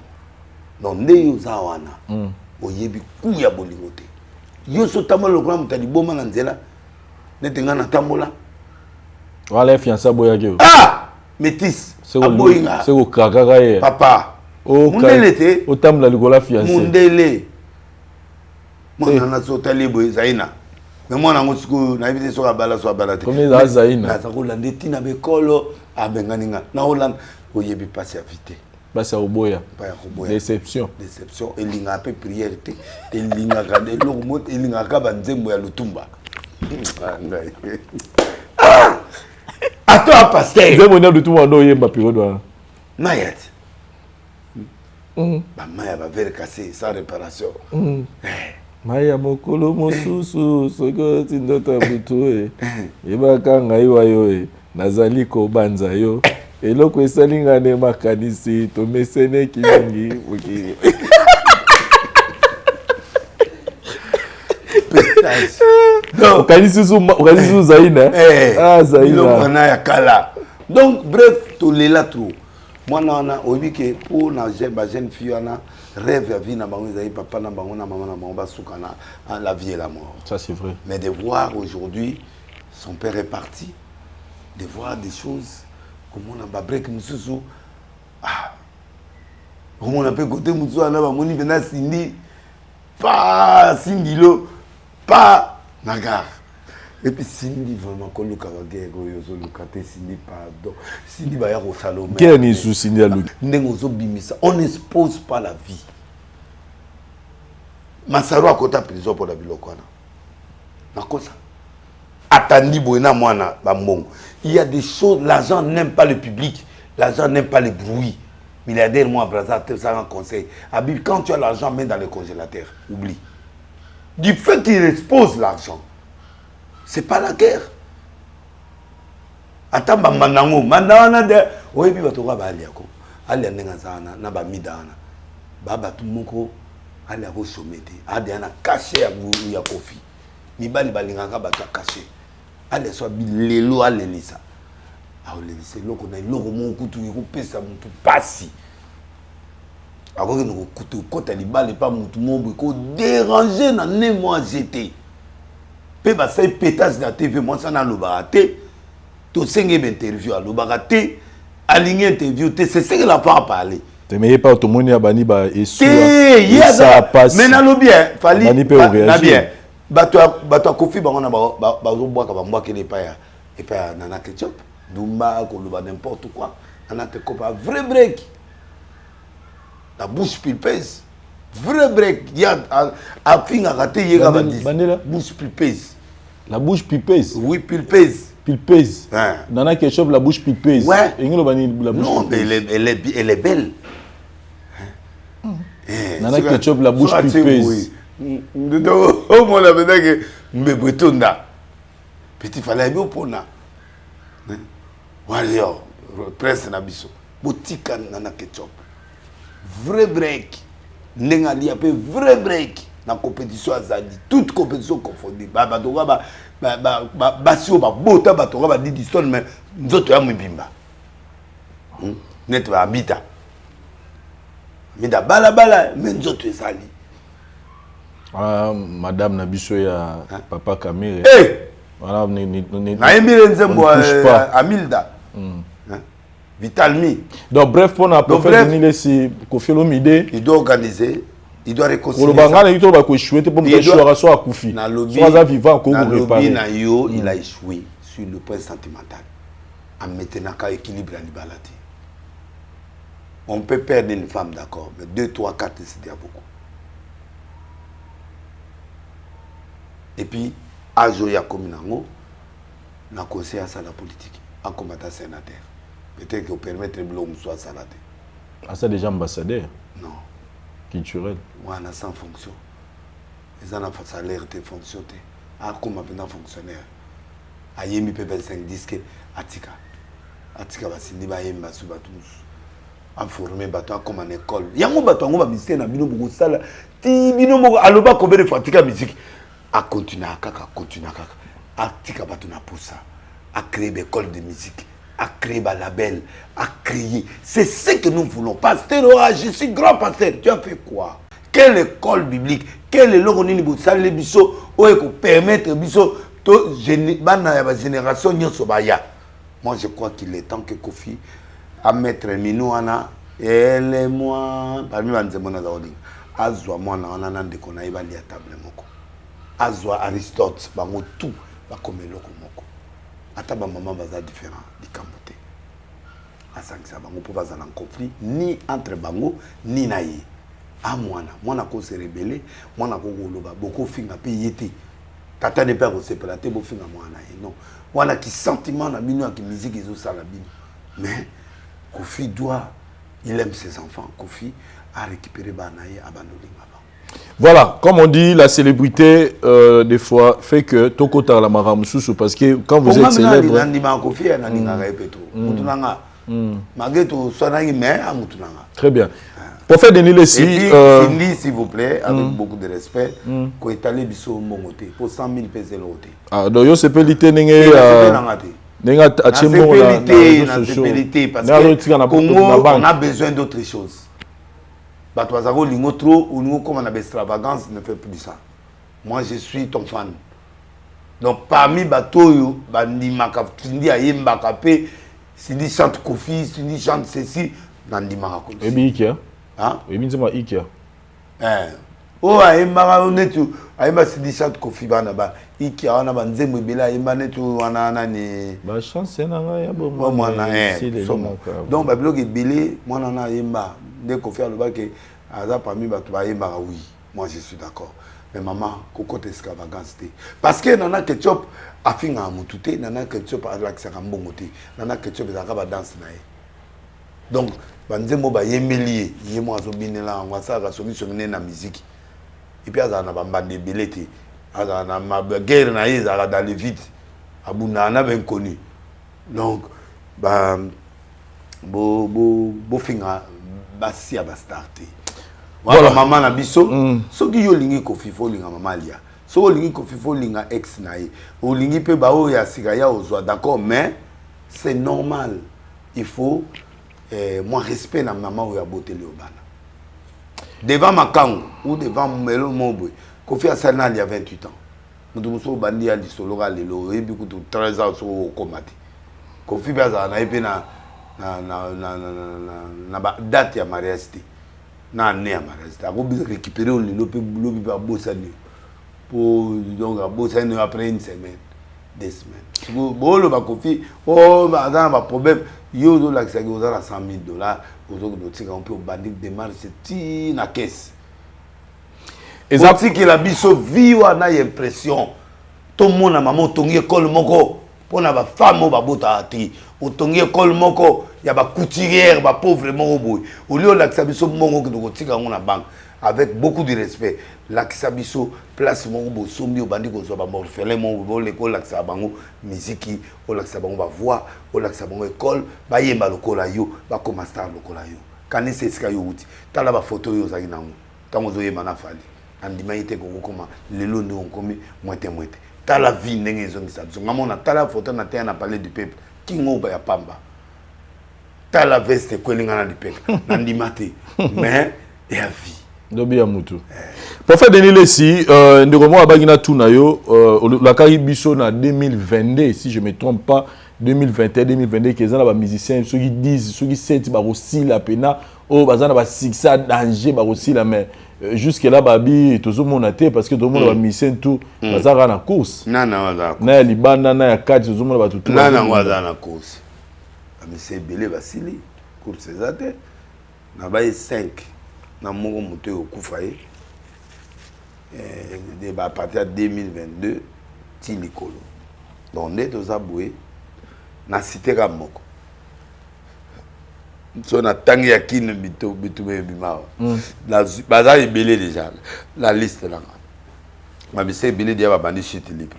[SPEAKER 4] non nde yo za wana oyebi ku ya bolingo te yo so tamola le grand mutali boma na nzela netenga na tambola
[SPEAKER 3] wala fiancé boya ke
[SPEAKER 4] métis
[SPEAKER 3] aboyinga c'est au kakaka ye
[SPEAKER 4] papa mundele te
[SPEAKER 3] otamla likola fiancé
[SPEAKER 4] mundele mwana na sotali boy zaina mais mwana ngo siku na ibite so abala te
[SPEAKER 3] comme za zaina
[SPEAKER 4] na za kolande tina bekolo abenganinga na holland oyebi passe à vite
[SPEAKER 3] passe à oboya déception
[SPEAKER 4] elinga pe prière te elinga kande loko mot elinga ka banzembo ya lutumba ato a pasteur
[SPEAKER 3] nzembo na lutumba ndo yemba période wana
[SPEAKER 4] mayat ba maya ba verre cassé sans réparation
[SPEAKER 3] maya mokolo mosusu soko tindota butu yebaka ngai wayo nazali kobanza yo eloko esalinga ne makanisi tomesene kingi okiri donc kanisi su zaina
[SPEAKER 4] zaina ya kala donc bref to lela trop moi na obi ke pour na jeune fille na rêve à vie na bango ezali papa na bango na maman na bango basuka na la vie et la mort.
[SPEAKER 3] Ça c'est vrai.
[SPEAKER 4] Mais de voir aujourd'hui son père est parti, de voir des choses comme on a ba break mususu comme on a peut côté mususu na ba moni bena sindi pas Sindilo, pas Nagar. Et puis Cindy vraiment quand le caractère yozo le côté Cindy pardon Cindy ba ya ko Salomé
[SPEAKER 3] quel est sous Cindy alu
[SPEAKER 4] ndengozo bimisa on n'expose pas la vie Masaro akota prison pour la bilokwana na kosa atandi boina mwana ba mbongo il y a des choses l'argent n'aime pas le public l'argent n'aime pas le bruit milliardaire moi Brazzaville ça un conseil Habib quand tu as l'argent mets dans le congélateur oublie du fait qu'il expose l'argent. C'est pas la guerre. Attends, manango, manana de. Oui, puis bato ba aliako. Ali nenga sana na ba midana. Baba tumoko ali ako somete. Ade ana caché ya kofi. Ni bali balinganga bato caché. Ali so bilelo alelisa. Alelisa loko na loko mo kutu ko pesa mutu pasi. Ako no kutu kota libale pa mutu mo ko déranger na ne moi j'étais. Pe ba say pétage na TV moi ça na lo baraté to senge interview a lo baraté aligné interview te c'est ce que la pas parler
[SPEAKER 3] te mais pas tout monde ya bani ba et
[SPEAKER 4] ça passe mais na lo bien fali na bien bato kofi ba on ba zo boaka ba mboaka les pa et pas nana ketchup dumba ko lo ba n'importe quoi nana te copa vrai break la bouche pulpeuse vrai break, il y a un film à rater, il y a
[SPEAKER 3] la
[SPEAKER 4] bouche pulpeuse.
[SPEAKER 3] La bouche pulpeuse.
[SPEAKER 4] Oui, pulpeuse.
[SPEAKER 3] Pulpeuse. Nana Ketchup, la bouche pulpeuse.
[SPEAKER 4] Ouais.
[SPEAKER 3] La bouche
[SPEAKER 4] non, mais elle est belle.
[SPEAKER 3] Nana Ketchup, la bouche pulpeuse.
[SPEAKER 4] Oh, mon ami, que me bretonda. Petit fallait bien pour na. Voilà, presse na biso. Boutique Nana Ketchup. Vrai break. Nenga li appelle vrai break na compétition azali toute compétition confondue ba basio ba bota ba to ba di stone mais nzoto ya mbimba net ba habita mida bala mais nzoto ezali
[SPEAKER 3] madame na biso ya papa Kamere
[SPEAKER 4] voilà na emile nzembo Amilda Vitalmi.
[SPEAKER 3] Donc bref, pour la prophète si Kofi Olomide,
[SPEAKER 4] il doit organiser, il doit réconcilier.
[SPEAKER 3] Il doit échouer pour me choisir soit à Kofi. Soit vivant pour réparer.
[SPEAKER 4] Il a échoué sur le point sentimental. En maintenant qu'à équilibre la liberté. On peut perdre une femme, d'accord, mais 2, 3, 4, c'est déjà beaucoup. Et puis, à Joya Kominango, on a conseillé à ça la politique, en combattant sénateur. Peut-être qu'on permet de l'homme soit salade.
[SPEAKER 3] Ah, ça déjà ambassadeur?
[SPEAKER 4] Non.
[SPEAKER 3] Culturel?
[SPEAKER 4] Oui, on a 100 fonctions. Ils ont un salaire de fonction. Ah, comme maintenant fonctionnaire. A Yemi P25 disque Atika. Atika va signer ba Yemba sous Batous. A former bateau comme en école. Yango bateau on va ministère na bino beaucoup sala. Ti bino mo aloba combien de fois Atika musique. A continuer à kaka, continuer à kaka. Atika bateau na poussa. A créer des écoles de musique. À créer un label, à créer. C'est ce que nous voulons. Pasteur, je suis grand pasteur. Tu as fait quoi? Quelle école biblique? Quelle est l'organisme pour saluer biso? Ou pour permettre biso la génération nyosobaya. Moi, je crois qu'il est temps que Kofi à mettre Minouana elle et moi parmi les gens qui azwa moi na on a ndeko na ibali ya table moko. Azwa Aristote bango tout ba comme loko moko. Ata ba maman baza différent di kambote. Asangisa bango po baza en conflit ni entre bango ni na ye. A mwana ko se rebeller, mwana ko loba boko finga pe yete. Tata ne pas ko se plater bo finga mwana ye. Non. Wana ki sentiment na bino ki musique ezo sala bino. Mais Kofi doit il aime ses enfants. Kofi a récupéré banaye abandonné maman.
[SPEAKER 3] Voilà, comme on dit, la célébrité, des fois, fait que Toko Taramara Moussou, parce que quand vous êtes célèbre... Très bien. Prophète Denis Lessi...
[SPEAKER 4] s'il vous plaît, avec beaucoup de respect, qu'on étalé biso mongoté pour 100 000 pesos l'autre.
[SPEAKER 3] Ah, donc, c'est pelité n'engé...
[SPEAKER 4] Parce que Congo, on a besoin d'autres choses. Batouazaro, lingo trop, ou nous, comme on a extravagance, ne fait plus ça. Moi, je suis ton fan. Donc, parmi Batoyo, Bandi Makap, Tindi Ayem Bakapé, Sidi chante Kofi, Sidi chante ceci, Nandi Marakofi.
[SPEAKER 3] Et bien, Ikia. Hein? Et bien, c'est moi, Ikia.
[SPEAKER 4] Oh, ayemba netu, ayemba sidisha Kofi bana ba. Iki awana banzembo bela ayemba netu wana nani.
[SPEAKER 3] Ba chance na nga ya bon
[SPEAKER 4] mwana donc ba biloko ebele mwana na ayemba nde Kofi aloba ke aza parmi bato bayembaka oui. Moi je suis d'accord. Mais maman, cocotte extravagance. Parce que Nana Ketchup a fait un moutouté, Nana Ketchup a l'accès à mbongoté, Nana Ketchup a la danse. Donc, banzemo ba yemeli, yemo azobine la, on va ça rasomi somine na musique. Et puis azana bambande belete, azana ma guerre na yé zala dans les vides, abuna na ben connu. Donc, bo finga basi abastarte. Voilà maman na biso soki yo lingi Kofi fo linga mama lia so lingi Kofi fo linga ex na ye o lingi pe ba o ya sika ya ozwa d'accord mais c'est normal il faut moi respect na maman o ya boteli obana devant makango ou devant melo mobwe Kofi asana il y a 28 ans mutu muso bandi ya lisolo ga lelo ebi kutu 13 ans so komati Kofi baza na epe na ba date ya mariage na né à Mareste. A besoin de récupérer le lobby par Bossani. Pour donc à Bossani après une semaine, 2 semaines. Bon le Kofi, oh bah dans un problème, yo do la que ça vous a $100,000. Aux autres notices on peut bandir des marges c'est na caisse. Et ça c'est que la biso vie ou a impression. Tout le monde a maman tongi école moko. Pour na ba femme ba bota ati. Au tongi école moko. Il y a des couturières, des pauvres morts. Au lieu de l'Axabiso, avec beaucoup de respect, l'Axabiso place mon sombi au bandit qu'on soit morphelin, mon l'école, l'Axabango, musique, au l'Axabango va voir, au l'Axabango école, bah yé malokolayo, yo, bah comme star lokolayo. Quand c'est ce qu'il y a eu, t'as la photo yo zaginango, t'as mon zoé manafali, andimaïté qu'on comment, les lots nous ont commis, moitié. T'as la vie n'est pas ça. On a t'as la photo, on a parlé du peuple, qui n'ont pas pamba. T'as la veste quoi l'ingana du peuple, n'andimate, mais et à vie.
[SPEAKER 3] Dobi amutu. Pour faire Denis Lessi, ndikomo abagina tunayo, la Caribiso na 2022, si je me trompe pas, 2021, 2022, qu'ils ont des musiciens, ceux qui disent, ceux qui sentent, bah aussi la pena, oh bah ça n'a pas ça danger, bah aussi la mais jusque là babi tout le monde a été parce que tout le monde va musicien tout, bah ça na course.
[SPEAKER 4] Non non non.
[SPEAKER 3] Na libanda na ya 4 tout le monde va tout.
[SPEAKER 4] Non non on va na course. C'est belé Vasili, course zate. Na ba 5. Na mongo moto au Koufaye. De ba partir de 2022 ti likolo. Donc net aux aboué na cité ka moko. So na tangi ya kine bito bima. La baza belé déjà la liste là. Ma bise belé dia ba bandi chute libre.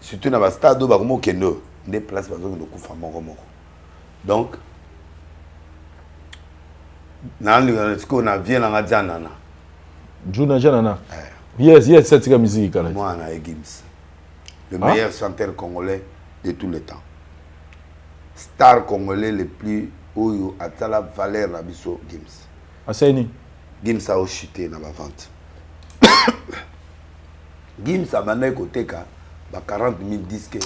[SPEAKER 4] Surtout na ba stade ba komo keno, des places ba zo no kufa moko. Donc, on a bien dans la Janana.
[SPEAKER 3] Janana. Yes, c'est la musique.
[SPEAKER 4] Moi, on a Gims. Le meilleur chanteur congolais de tous les temps. Star congolais le plus haut à la valeur la biso Gims.
[SPEAKER 3] Aseni.
[SPEAKER 4] Gims a chuté dans la vente. Gims a bandé côté 40 000 disques.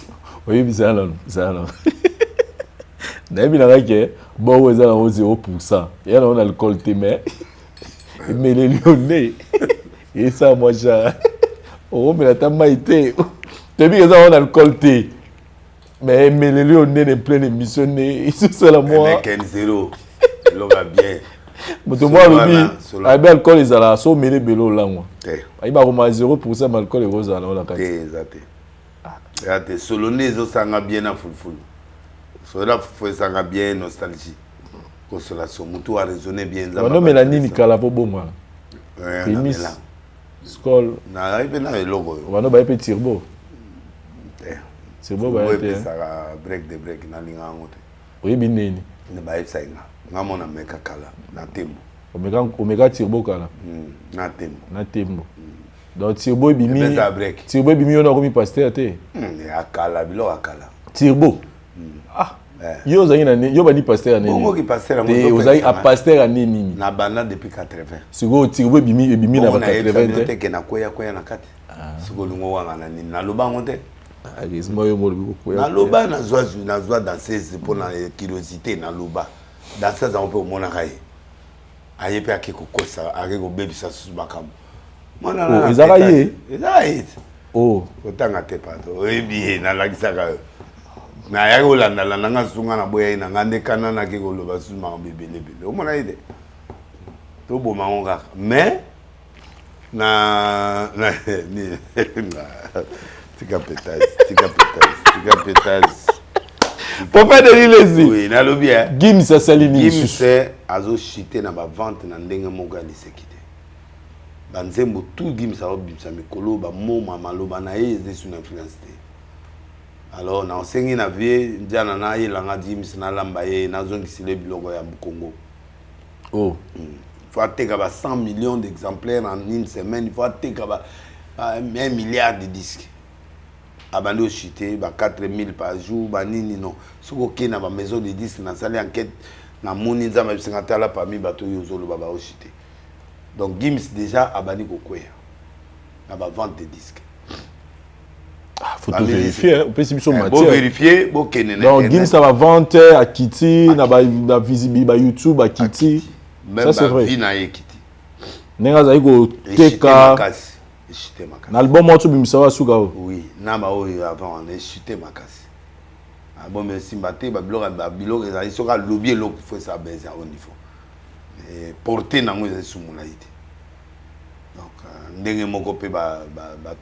[SPEAKER 3] Oui, c'est alors. Nabi na ke bon weza na 0%. Ya na on alcool te mais les lyonnais et ça moi ja oh mais la tamaité te bi ça on alcool te mais les lyonnais ne plein émission ne c'est la moi
[SPEAKER 4] 0 l'on va bien
[SPEAKER 3] moto moi lobi a bien alcool ils ala so mêler belo là moi ai ba comme 0% alcool et rose là on la kati
[SPEAKER 4] exact ya te solonné zo sanga bien na full cela faut ça bien nostalgie consolation mutu a raisonné bien
[SPEAKER 3] ça non mais la nini kala po bomba Primis Skol
[SPEAKER 4] na ipe na logo
[SPEAKER 3] wana ba ipe turbo turbo ba
[SPEAKER 4] ipe ça break de break na linga ngote
[SPEAKER 3] oui bineni
[SPEAKER 4] ne ba ipe sainga ngamona meka kala na tembo
[SPEAKER 3] omega turbo kala
[SPEAKER 4] na tembo
[SPEAKER 3] donc turbo bimi turbo bimi on a remis pasteur te
[SPEAKER 4] akala bilo akala
[SPEAKER 3] turbo ah yo zaki na yo bani pasteur na
[SPEAKER 4] nini pasteur
[SPEAKER 3] te ozaki a pasteur na nini
[SPEAKER 4] na bana depuis 80
[SPEAKER 3] siko turbo bimi na 80
[SPEAKER 4] te ke na koya na kati siko lungo wanga na nini na loba ngote
[SPEAKER 3] agismo yo molo ko
[SPEAKER 4] na loba na zwa danseuse pour la curiosité na loba danseuse on peut mona kai ayepe akiko kosa akiko bebisa susu bakam
[SPEAKER 3] Oh, Ezaraye.
[SPEAKER 4] Ezaraye.
[SPEAKER 3] Oh.
[SPEAKER 4] Autant à tes patos. Oui, bien, na la gisaka. Na ya kolanda la nanga sunga na boya ina ngande kana na ke koloba suma bebele bele. O mona ide. To bo maonga. Mais na ni tika pétage.
[SPEAKER 3] Papa de l'Ilesi.
[SPEAKER 4] Oui, na lobi hein.
[SPEAKER 3] Gims a salini.
[SPEAKER 4] Gims azo chité na ba vente na ndenge moko alisekite. Banzembo tout Gims a obimisa mikolo ba moma maloba na ye eze une influence. Alors na enseigné na vie ndiana na ye langa Gims na lamba ye na zongisile biloko ya Congo.
[SPEAKER 3] Oh.
[SPEAKER 4] Il faut attaquer 100 millions d'exemplaires en une semaine, il faut attaquer 1 milliard de disques. Abandon chité, 4000 par jour, banini non. Ce qui est dans la maison de disques, dans la salle enquête, dans mon inza, mais c'est là parmi bateau yozolo baba au chité. Donc Gims déjà abandonné kokoya. Na ba vente de disques.
[SPEAKER 3] Ah, faut tout vérifier, on peut essayer sur matière.
[SPEAKER 4] Bon vérifier, bon kenene.
[SPEAKER 3] Donc Gims ça va vente à Kitty, na ba visible ba YouTube à Kitty.
[SPEAKER 4] Même ça c'est vrai. Vie na Kitty.
[SPEAKER 3] Nenga za iko teka. L'album moi tu bimisa wa suka.
[SPEAKER 4] Oui, na ba o avant on est chuté makasi. Ah bon mais si mbaté ba biloko ezali soka lobby eloko faut ça baisse au niveau. Et porter na ngo ezali sumula ite. Donc ndenge moko pe ba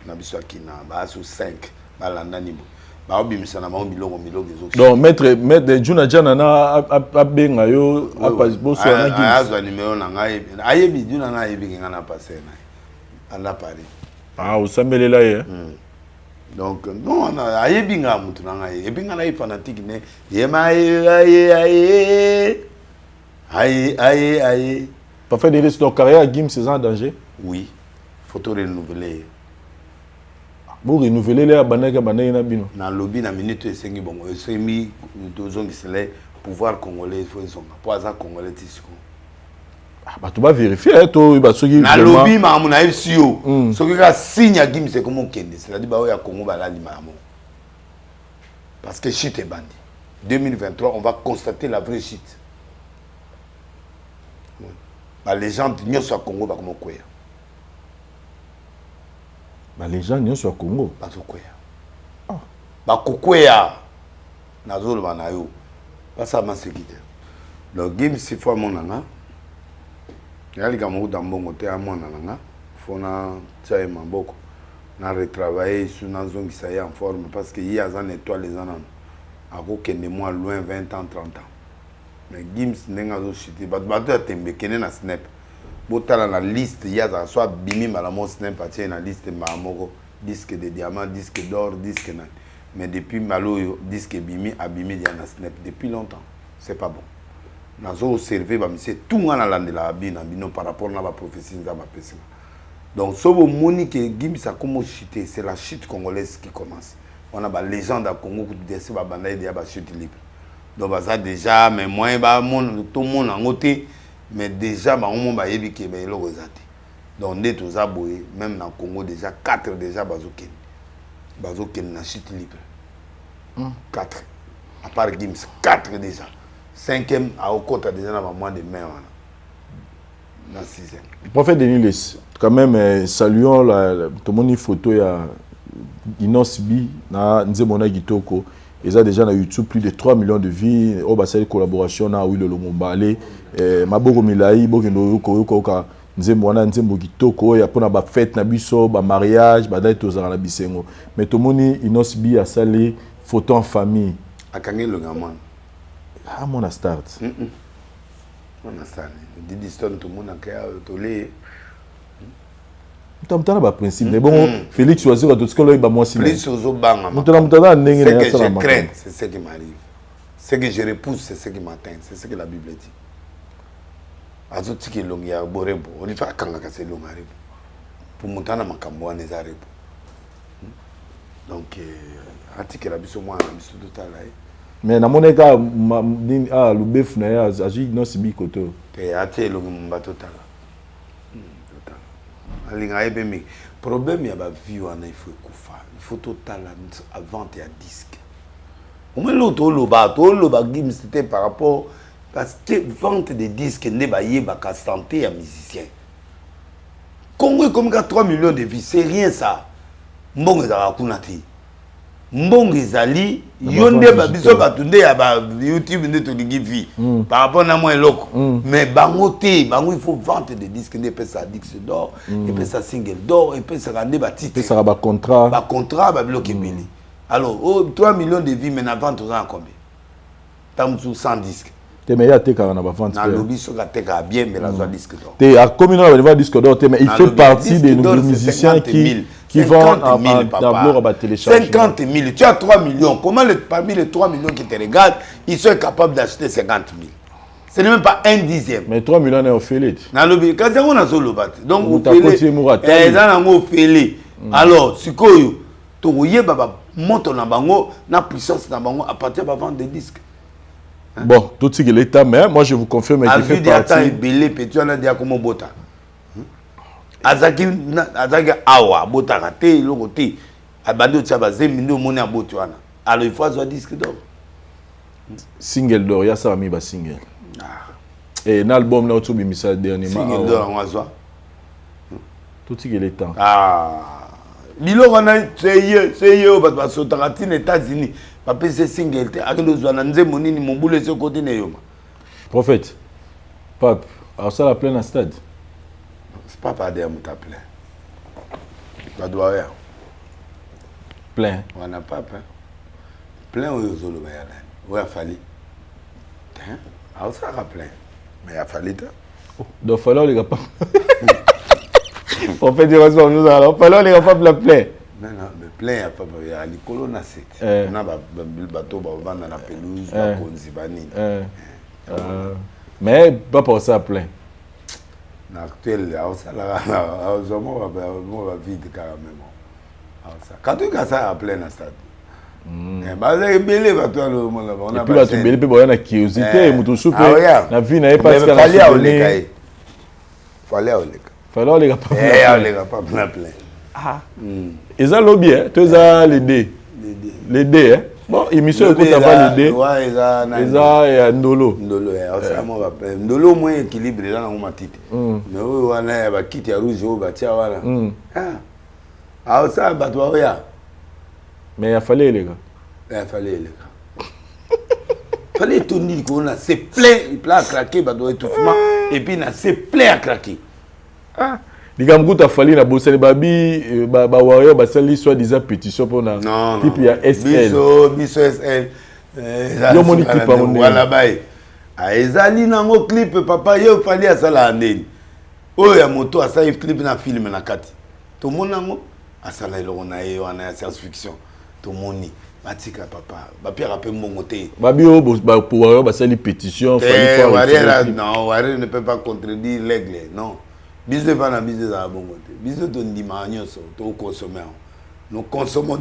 [SPEAKER 4] na biso akina ba so 5 ba landa nibo. Ba obimisa na ma biloko ezo.
[SPEAKER 3] Donc maître Juna Jana na abenga yo apa boso na Gims.
[SPEAKER 4] Azwa numéro na ngai. Ayebi Juna na yebi ngana passer na. Ala Paris.
[SPEAKER 3] Ah, au Samelela ye.
[SPEAKER 4] Donc non, ayebi nga mutu na ngai. Ebi nga na fanatique ne. Yema aye.
[SPEAKER 3] Parfait de laisser ton carrière Gims c'est en danger.
[SPEAKER 4] Oui. Faut tout renouveler.
[SPEAKER 3] Bon renouveler les abanaka na bino.
[SPEAKER 4] Na lobby na minute esengi bongo. Esemi tozongi sele pouvoir congolais faut zonga. Poisa congolais tisiko.
[SPEAKER 3] Ah bah tu vas vérifier toi bah ceux qui
[SPEAKER 4] na lobby ma mon FCO. Ceux qui a signé Gims c'est comme kende. C'est-à-dire bah ya Congo ba la limamo. Parce que shit est bandit. 2023 on va constater la vraie shit. Bah les gens n'y sont Congo ba comme quoi.
[SPEAKER 3] Bah les gens n'y sont Congo.
[SPEAKER 4] Ba to quoi. Ah. Ba kokwea. Na zolo ba na yo. Pas ça ma sécurité. Donc Gims c'est fois mon nanga. Yali kama udambongo te amona nanga. Fona tsaye mamboko. Na retravailler sur na zongi ça y en forme parce que y a zan étoile les anan. Ako kende moi loin 20 ans 30 ans. Mais Gims nenga zo chiti bato tembe kene na snap. Botala na liste ya za soit bimi malamo snap atie na liste mamoko disque de diamant, disque d'or, disque na. Mais depuis malo disque bimi abimi ya na snap depuis longtemps. C'est pas bon. Nazo observer ba monsieur tout ngana landela abina bino par rapport na ba prophétie za ba pesi. Donc sobo moni que Gims a comme chité, c'est la chute congolaise qui commence. On a ba légende à Congo qui décide ba banda de ba chute libre. Donc ça déjà mais moi ba mon tout monde en côté mais déjà ba on ba yebi ke ba eloko zati. Donc ndé to za boye même na Congo déjà 4 déjà bazoken na chute libre. 4 à part Gims 4 déjà. 5e à Okota déjà dans moins de mai dans 6e.
[SPEAKER 3] Prophète Denis quand même saluons tout mon photo ya Inosbi na Nzemona Gitoko. Ils ont déjà na YouTube plus de 3 millions de vues. Au bas de collaboration na Will Lomombale, Maboko Milai, Bokendo Koka Nzemona Nzembo Gitoko ya pona ba fête na biso, ba mariage, ba date aux na bisengo. Mais tout moni Inosbi a salé photo en famille.
[SPEAKER 4] Akange le gamin.
[SPEAKER 3] Ah mon start.
[SPEAKER 4] On a ça. Didi Stone tout le monde a créé tolé.
[SPEAKER 3] Mutamtana ba principe. Mais bon Félix Oazir a tout ce que là il ba moi si.
[SPEAKER 4] Félix Ozo banga.
[SPEAKER 3] Mutamtana ndenge
[SPEAKER 4] na ça. Ce que je crains, c'est ce qui m'arrive. Ce que je repousse, c'est ce qui m'atteint, c'est ce que la Bible dit. Azo tiki longia borebo, on dit fa kanga ka se longarebo. Pour mutana makambo ane zarebo. Donc article la biso moi na biso total là.
[SPEAKER 3] Mais na moneka le bœuf na ya aji no sibi koto.
[SPEAKER 4] Et até le mba total. Total. Alinga ebemi problème ya ba vie wana il faut kufa. Il faut total avant ya disque. Au moins l'autre loba Gims c'était par rapport parce que vente des disques ne ba yeba ka santé ya musicien. Congo est comme 3 millions de vies, c'est rien ça. Mbongo ezala kunati. Mbongo ezali yonde ba biso batunde ya ba YouTube nde to ligi vie par rapport na moi eloko. Mais bango te, bango il faut vendre des disques ne peut ça disque d'or, et peut ça single d'or, et peut ça rendre ba titre.
[SPEAKER 3] Et ça va contrat.
[SPEAKER 4] Ba contrat ba bloqué mili. Alors, 3 millions de vies mais na vente aux en combien? Tamou 100 disques.
[SPEAKER 3] Te mais ya te ka na ba vente.
[SPEAKER 4] Na lobby so ka te ka bien mais la disque d'or.
[SPEAKER 3] Te a comme on va disque d'or mais il fait partie des musiciens qui vendent d'abord à télécharger.
[SPEAKER 4] 50 000. Tu as 3 millions. Comment parmi les 3 millions qui te regardent, ils sont capables d'acheter 50 000? Ce n'est même pas un dixième.
[SPEAKER 3] Mais 3 millions est offert.
[SPEAKER 4] Dans le but, quand on a solo bat. Donc,
[SPEAKER 3] vous avez
[SPEAKER 4] alors, si vous avez monte na bango, na puissance na bango à partir de vendre des disques.
[SPEAKER 3] Bon, tout ce qui est l'État, mais moi je vous confirme qu'il fait partie.
[SPEAKER 4] Belé, petit, on a dit à comment bota. Azaki awa, bota raté, le côté. Abando tchabaze, minou moni à botuana. Alors il faut avoir disque d'or.
[SPEAKER 3] Single d'or, il y a ça, mi ba single. Et l'album là, tu bimisa dernièrement.
[SPEAKER 4] Single d'or, on va voir.
[SPEAKER 3] Tout ce qui est l'État.
[SPEAKER 4] Bilo wana c'est yo ba sotaratine États-Unis. Papa c'est single te akelo zwana nze monini mombule ce côté ne yoma.
[SPEAKER 3] Prophète. Pape, alors ça la pleine à stade.
[SPEAKER 4] C'est pas pas derrière ta plein. Pas doit rien.
[SPEAKER 3] Plein.
[SPEAKER 4] On n'a pas plein. Plein au zolo ba yana. Ou a fallu. Hein? Alors ça a plein. Mais a fallu ta.
[SPEAKER 3] Donc falloir les gars pas. On fait des raisons, nous allons. Falloir les gars pas plein.
[SPEAKER 4] Non, mais plein, il y a pas de l'icolo na set. On a un bateau, on a la pelouse, on a Konzibani.
[SPEAKER 3] Mais pas pour ça plein.
[SPEAKER 4] L'actuel, on va vite carrément. Quand tu as ça à plein à stade. Et
[SPEAKER 3] puis là, tu belé, puis il y a une curiosité, il soupe. La vie n'a pas de
[SPEAKER 4] fallait aller.
[SPEAKER 3] Fallait aller
[SPEAKER 4] pas plein.
[SPEAKER 3] Et ça lobby, hein, tu as les dés. Les dés, hein. Bon, émission écoute avant les dés.
[SPEAKER 4] Ouais,
[SPEAKER 3] et ça et Ndolo.
[SPEAKER 4] Ndolo, ça moi va Ndolo moins équilibré là dans ma tête. Mais oui, on a va quitter rouge au batia voilà. Ah, ça va toi ya.
[SPEAKER 3] Mais il fallait les gars.
[SPEAKER 4] Il fallait les gars. Fallait tourner qu'on a c'est plein à craquer bah doit étouffement et puis na c'est plein à craquer.
[SPEAKER 3] Les gars, il a fallu na bosser babi, warrior, basali soit disant pétition pour na.
[SPEAKER 4] Non.
[SPEAKER 3] Type il y a SL.
[SPEAKER 4] Biso SL.
[SPEAKER 3] Yo moni clip par on.
[SPEAKER 4] Voilà bail. Ah ezali nango clip papa yo fallait à ça la ndeni. Oh ya moto à ça clip na film na kati. To monango à ça là on a science fiction. To moni. Matika papa. Ba pierre appel mbongo te.
[SPEAKER 3] Babi o pour warrior basali pétition, fallait pas.
[SPEAKER 4] Warrior non, warrior ne peut pas contredire l'aigle, non. Business pas na business à bon côté. Business ton dimanche to consommer. Nous consommons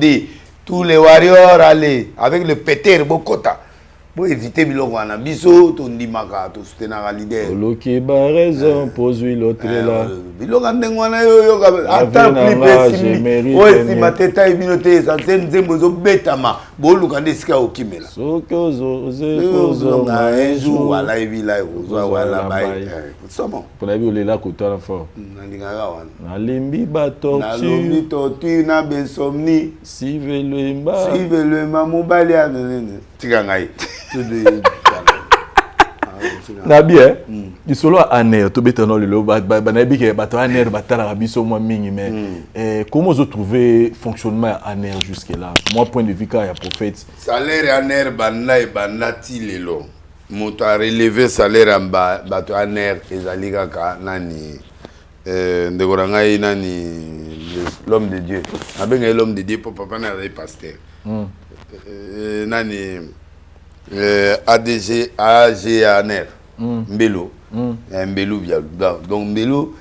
[SPEAKER 4] tous les warriors aller avec le péter bokota. Pour éviter biloko na biso ton dimaka to soutenir la leader.
[SPEAKER 3] Loki ba raison pose l'autre là.
[SPEAKER 4] Biloko ndengwana yo attends plus simili. Ouais si mateta ibinote ça nzembo zo betama boluka ndesika okimela.
[SPEAKER 3] Soko zo
[SPEAKER 4] na ejo wala ibila ozo wala bai. Somo.
[SPEAKER 3] Pour la vie là côté la fort.
[SPEAKER 4] Nalingaka wana.
[SPEAKER 3] Na lembi ba torture.
[SPEAKER 4] Na lembi torture na bensomni.
[SPEAKER 3] Suivez le
[SPEAKER 4] mobile ya nene. Tika ngai.
[SPEAKER 3] Nabi hein du solo aner to betano le nabi ke bato aner batala biso moi mingi mais comment vous trouvez fonctionnement aner jusque là moi point de vue quand il y a prophète
[SPEAKER 4] salaire aner banati lelo moto a relevé salaire amba bato aner ezali kaka nani ndeko ngai nani l'homme de Dieu abenga l'homme de Dieu pour papa na pasteur nani ADG AGANR Mbelo Mbelo via donc Mbelo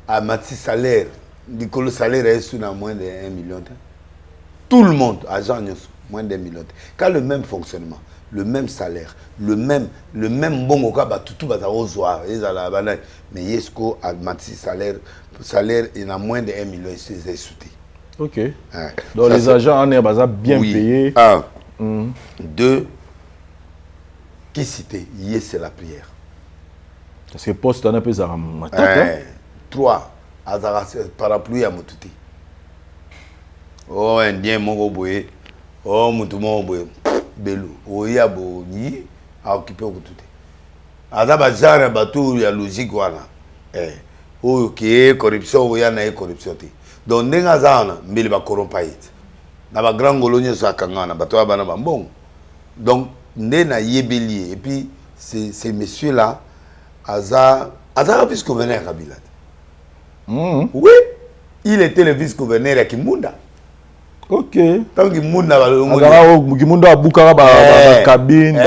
[SPEAKER 4] a mati salaire le salaire est sous moins de 1 million tout le monde agent moins de 1 million quand le même fonctionnement le même salaire le même bon au cas tout va ozoa ezala bana mais yesko a mati salaire il a moins de 1 million c'est sauté.
[SPEAKER 3] OK donc les agents en est bien payés.
[SPEAKER 4] 2 qui cité hier c'est la prière
[SPEAKER 3] parce que poste on a peu ça
[SPEAKER 4] 3 azara parapluie ya motuti oh indien moko boye oh mutu moko boye belu oya boni a occupé okututi azaba genre bato ya logique wana oyo ke corruption oya na corruption te donc ndenge azana mbeli ba corrompa ite na ba grand ngolonye so akanga na bato ya bana bambongo donc nde na yebeli et puis ces messieurs là aza vice-gouverneur à Kabila. Oui, il était le vice-gouverneur à Kimunda.
[SPEAKER 3] Ok.
[SPEAKER 4] Tant Kimunda
[SPEAKER 3] Kimunda a Boukara cabine.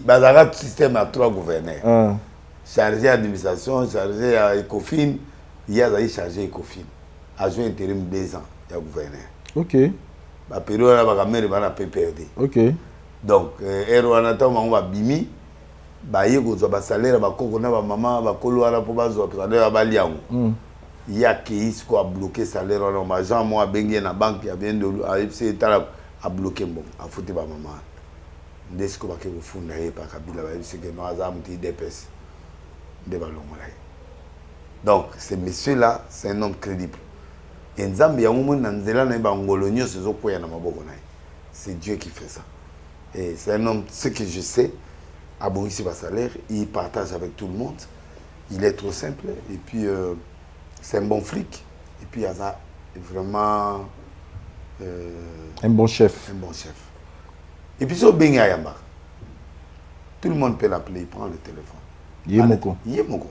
[SPEAKER 4] Bazara système à 3 gouverneurs. Chargé d'administration, chargé à Ecofin, il y a chargé Ecofin. Adjoint intérim 2 ans, il y a gouverneur.
[SPEAKER 3] Ok.
[SPEAKER 4] La période là, la mère va PPRD.
[SPEAKER 3] Ok.
[SPEAKER 4] Donc, Erwanata on va bimi. Baye ko ba salaire ba koko na ba maman ba kolo ala po ba zo salaire ba liango ya ki isko a bloquer salaire on ma Jean moi bengi na banque ya bien de AFC tala a bloquer bon a foutu ba maman ndesko ba ke ko funda ye pa Kabila ba AFC que no azam ti DPS de ba longola. Donc ces messieurs là c'est un homme crédible et nzambe ya mumu na nzela na ba ngolonyo sezo koya na maboko na. C'est Dieu qui fait ça et c'est un homme, ce que je sais. À Boris salaire, il partage avec tout le monde. Il est trop simple et puis c'est un bon flic. Et puis il y a vraiment
[SPEAKER 3] un bon chef.
[SPEAKER 4] Un bon chef. Et puis sur Benga Yamba, tout le monde peut l'appeler, il prend le téléphone.
[SPEAKER 3] Yemoko.
[SPEAKER 4] Yemoko.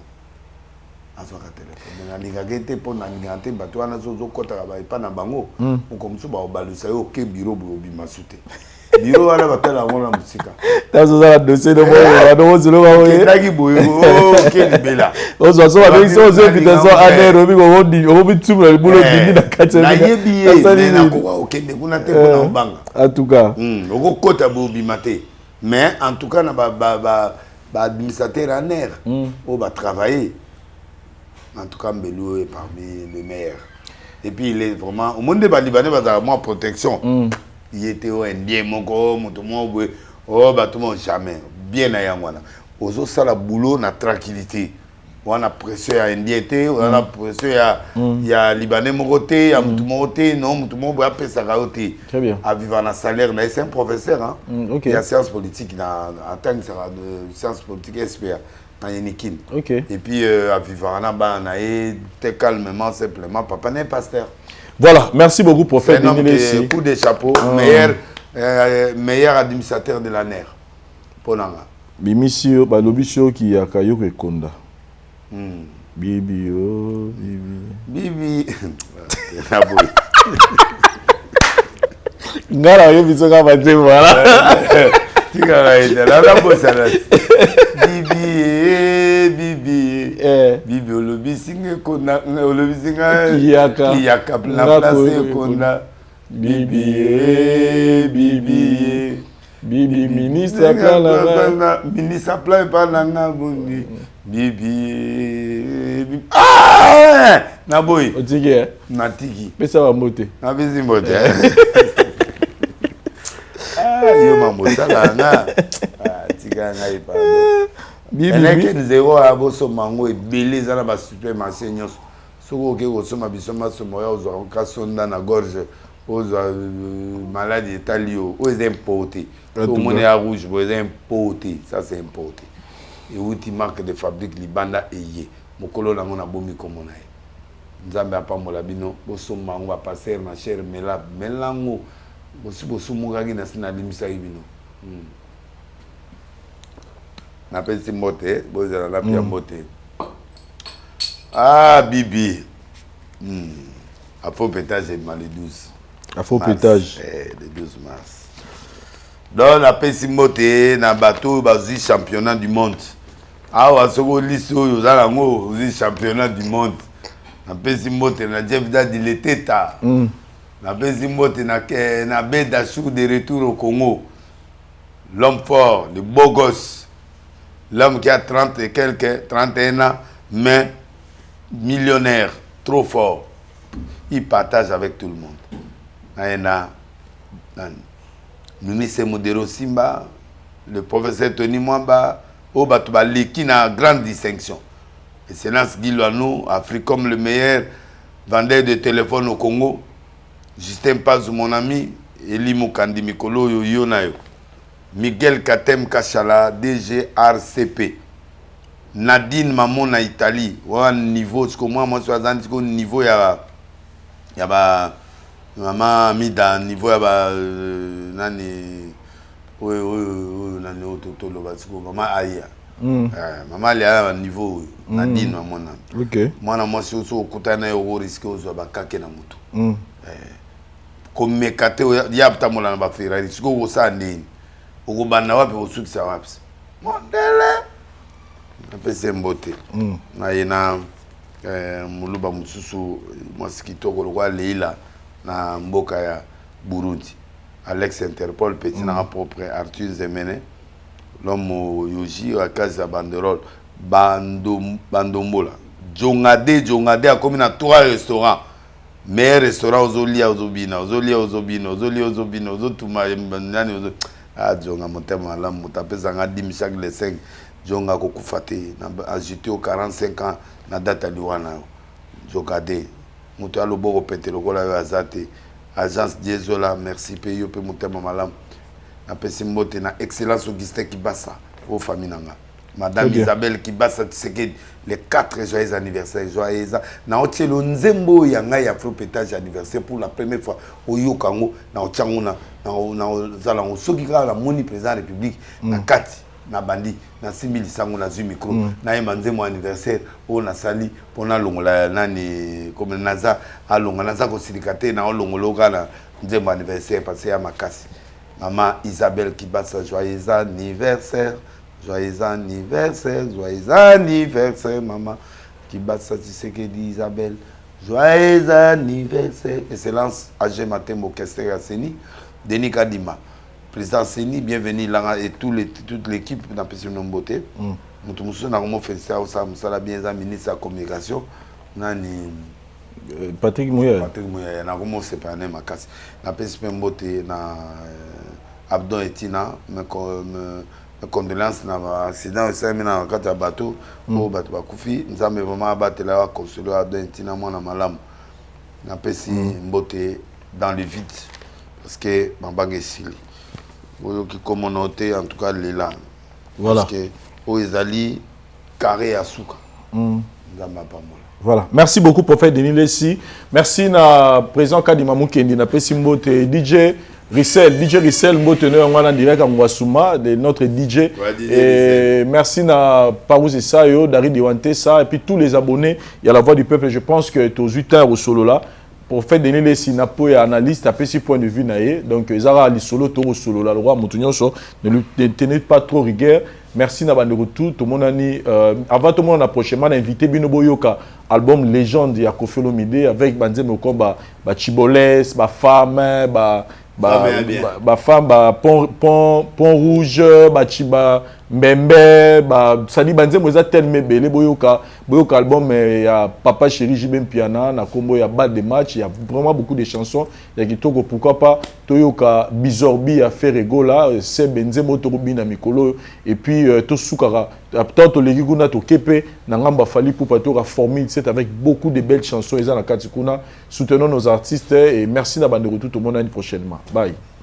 [SPEAKER 4] À son téléphone. Mais la nigagete pour la nigante, bateau na zozo kota ba pas na bango. On comme ça ba balusa yo ke bureau bi masute. Bureau wala batel la wona musika.
[SPEAKER 3] Tazo za dossier de moi, no zolo ba we.
[SPEAKER 4] Ndagi boyo, OK libela.
[SPEAKER 3] Ozo so ba so invitation ane robi go di, obi tumla bulo di na kati.
[SPEAKER 4] Na yebi na ko OK de kuna te kuna banga.
[SPEAKER 3] En tout cas,
[SPEAKER 4] oko kota bo bi maté. Mais en tout cas na ba administrateur en air, on va travailler. En tout cas Mbelou est parmi les meilleurs. Et puis il est vraiment au monde des Libanais va avoir protection. Il était au indien moko mutu mo oh bah tout le monde jamais bien à yangwana ozo sala boulot na tranquillité on a pression à indien té on a pression ya libanais moko té ya mutu mo té non mutu mo boya pesa ka té
[SPEAKER 3] très bien
[SPEAKER 4] à vivre na salaire mais c'est un professeur hein
[SPEAKER 3] OK
[SPEAKER 4] il y a sciences politiques en tant que de sciences politiques SPA na Yenikin
[SPEAKER 3] OK
[SPEAKER 4] et puis à vivre na ba na té calmement simplement papa n'est pasteur.
[SPEAKER 3] Voilà, merci beaucoup prophète.
[SPEAKER 4] Coup de chapeau, meilleur administrateur de la NER. Ponanga.
[SPEAKER 3] Bimisio, balobisio qui a kayo konda. Bibi oh,
[SPEAKER 4] bibi.
[SPEAKER 3] Ngara yo biso ka bate voilà.
[SPEAKER 4] Tigara ida la bossa. Bibi olobisinga kona olobisinga kiyaka la place kona bibi ministre plan pananga bondi bibi na boy
[SPEAKER 3] otiki
[SPEAKER 4] na tiki
[SPEAKER 3] pesa ba mote
[SPEAKER 4] na bisi mote yo mamosala nga tika nga ipa Bibi zéro à bosso mango et belé zala ba supermarché nyos soko ke ko soma bisoma somo ya ozo ka sonda na gorge ozo maladie italio o est importé au monnaie rouge bo est importé ça c'est importé et outil marque de fabrique libanda eye mokolo nango na bomi komona e nzambe apambola bino bosso mango ba passer ma chère melango bosu mugaki na sina limisa bino n'appelle si moté, bozala la pia moté. Ah Bibi. À faux pétage le 12.
[SPEAKER 3] À faux pétage.
[SPEAKER 4] Le 12 mars. Donc l'appelle si moté na bateau bazi championnat du monde. Ah wa soko liso yo zala ngo bazi championnat du monde. L'appelle si moté na Jeff Dadi leteta. L'appelle si moté na Beda Chou de retour au Congo. L'homme fort, le beau gosse. L'homme qui a 30 et quelques, 31 ans, mais millionnaire, trop fort. Il partage avec tout le monde. Ministre Modero Simba, le professeur Tony Mwamba, Obatouba, qui a grande distinction. Excellence Guy Loano, Afrique comme le meilleur vendeur de téléphone au Congo. Justin Paz, mon ami, Eli Mokandi Mikolo, Yoyo Nayo. Miguel Katem Kachala, DGRCP. Nadine Mamon na Italie. Wa niveau, parce que moi, je suis au niveau, il y a maman mis dans niveau, il y a nani, nani ototolo, maman Aya. Maman elle est à niveau Nadine Mamon.
[SPEAKER 3] Ok.
[SPEAKER 4] Moi, je suis au Koutana, au risque, au Zabakake na mutu. Comme mes kate, il y a pas de temps Ferrari. Si vous savez, vous avez un peu de succès. Mondele. Un peu de beauté. Na muluba mususu mosquito ko Leila na mboka ya Burundi. Alex Interpol petit na propre Arthur Zemene. L'homme yoji à casa banderole bandombola. Jongade a comme na 3 restaurants. Meilleur restaurant Ozolia Ozobina, Ozotuma Nani Ozo. Ah, Djonga Montema Lam, Motapezanga Dim chaque les 5. Djonga Kokufate, ajouté aux 45 ans, na date à Luana. Jokade, Mouta Loboro Petelokola Azate, Agence Diesola, merci Peyo Pe Motema Malam. Na Pesimbote, na Excellence Augustin Kibasa, aux familles Nanga. Madame Isabelle Kibasa Tshisekedi, les 4 joyeux anniversaires. Joyeux na otchelo nzembo yanga ya fropétage anniversaire pour la première fois au Yokango na ochanguna na zala osoki ka la moni président de la République na kati na bandi na 6000 sango na zu micro na emanzemo anniversaire o na sali pona longola nani comme naza alonga naza ko silikate na olongoloka na nzembo anniversaire parce ya makasi. Maman Isabelle Kibasa joyeux anniversaire. Joyeux anniversaire, maman. Kibasa Tshisekedi Isabelle. Joyeux anniversaire. Excellence AG Matembo Kester Seni. Denis Kadima. Président Seni, bienvenue là et toute l'équipe dans Pessimum Beauté. Nous avons félicité à bien ministre de la communication.
[SPEAKER 3] Patrick Mouya.
[SPEAKER 4] Patrick Mouya. Nous avons séparé ma casse. Dans Pessimum Beauté, Abdon Etina, condoléances na accident au sein na kata bateau au bateau bakufi nzambe vraiment abatela wa consoler adentina mwana malamu na pesi mbote dans le vide parce que mambanga esili oyo ki communauté en tout cas lela
[SPEAKER 3] voilà
[SPEAKER 4] parce que o ezali carré à souka nzambe apamola.
[SPEAKER 3] Voilà, merci beaucoup prophète Denis Lessi, merci na président Kadima Mukendi na pesi mbote DJ Rissel, Mboteneur, on en direct à Mwasuma, de notre DJ.
[SPEAKER 4] Ouais,
[SPEAKER 3] et merci à Parouze Sayo, Dari Diwantesa, ça, et puis tous les abonnés. Il y a la voix du peuple. Je pense que tu as 8 heures au solo là. Pour faire donner les sinapo et analystes, à petit point de vue naïe. Donc, ils ont les solo, au solo là, le roi Moutounioso. Ne tenez pas trop rigueur. Merci na bande retour. Tout le monde a dit, avant tout le monde a prochainement invité Bino Boyoka, album Légende de Kofi Olomide avec Banzé Moko, Chiboles, femme, femme, pont rouge, chiba mbembe, sali banze moza tellement belé boyoka album ya Papa Chéri Jibem Piana na combo ya bas de match, il y a vraiment beaucoup de chansons, il y a kitoko pourquoi pas toyoka Bizorbi a fait Regola, c'est benze motorubi na mikolo et puis to sukara tant legi kuna to kepe na ngamba fali pour pato formule c'est avec beaucoup de belles chansons et ça na katikuna soutenons nos artistes et merci na bande retour tout le monde prochainement. Bye.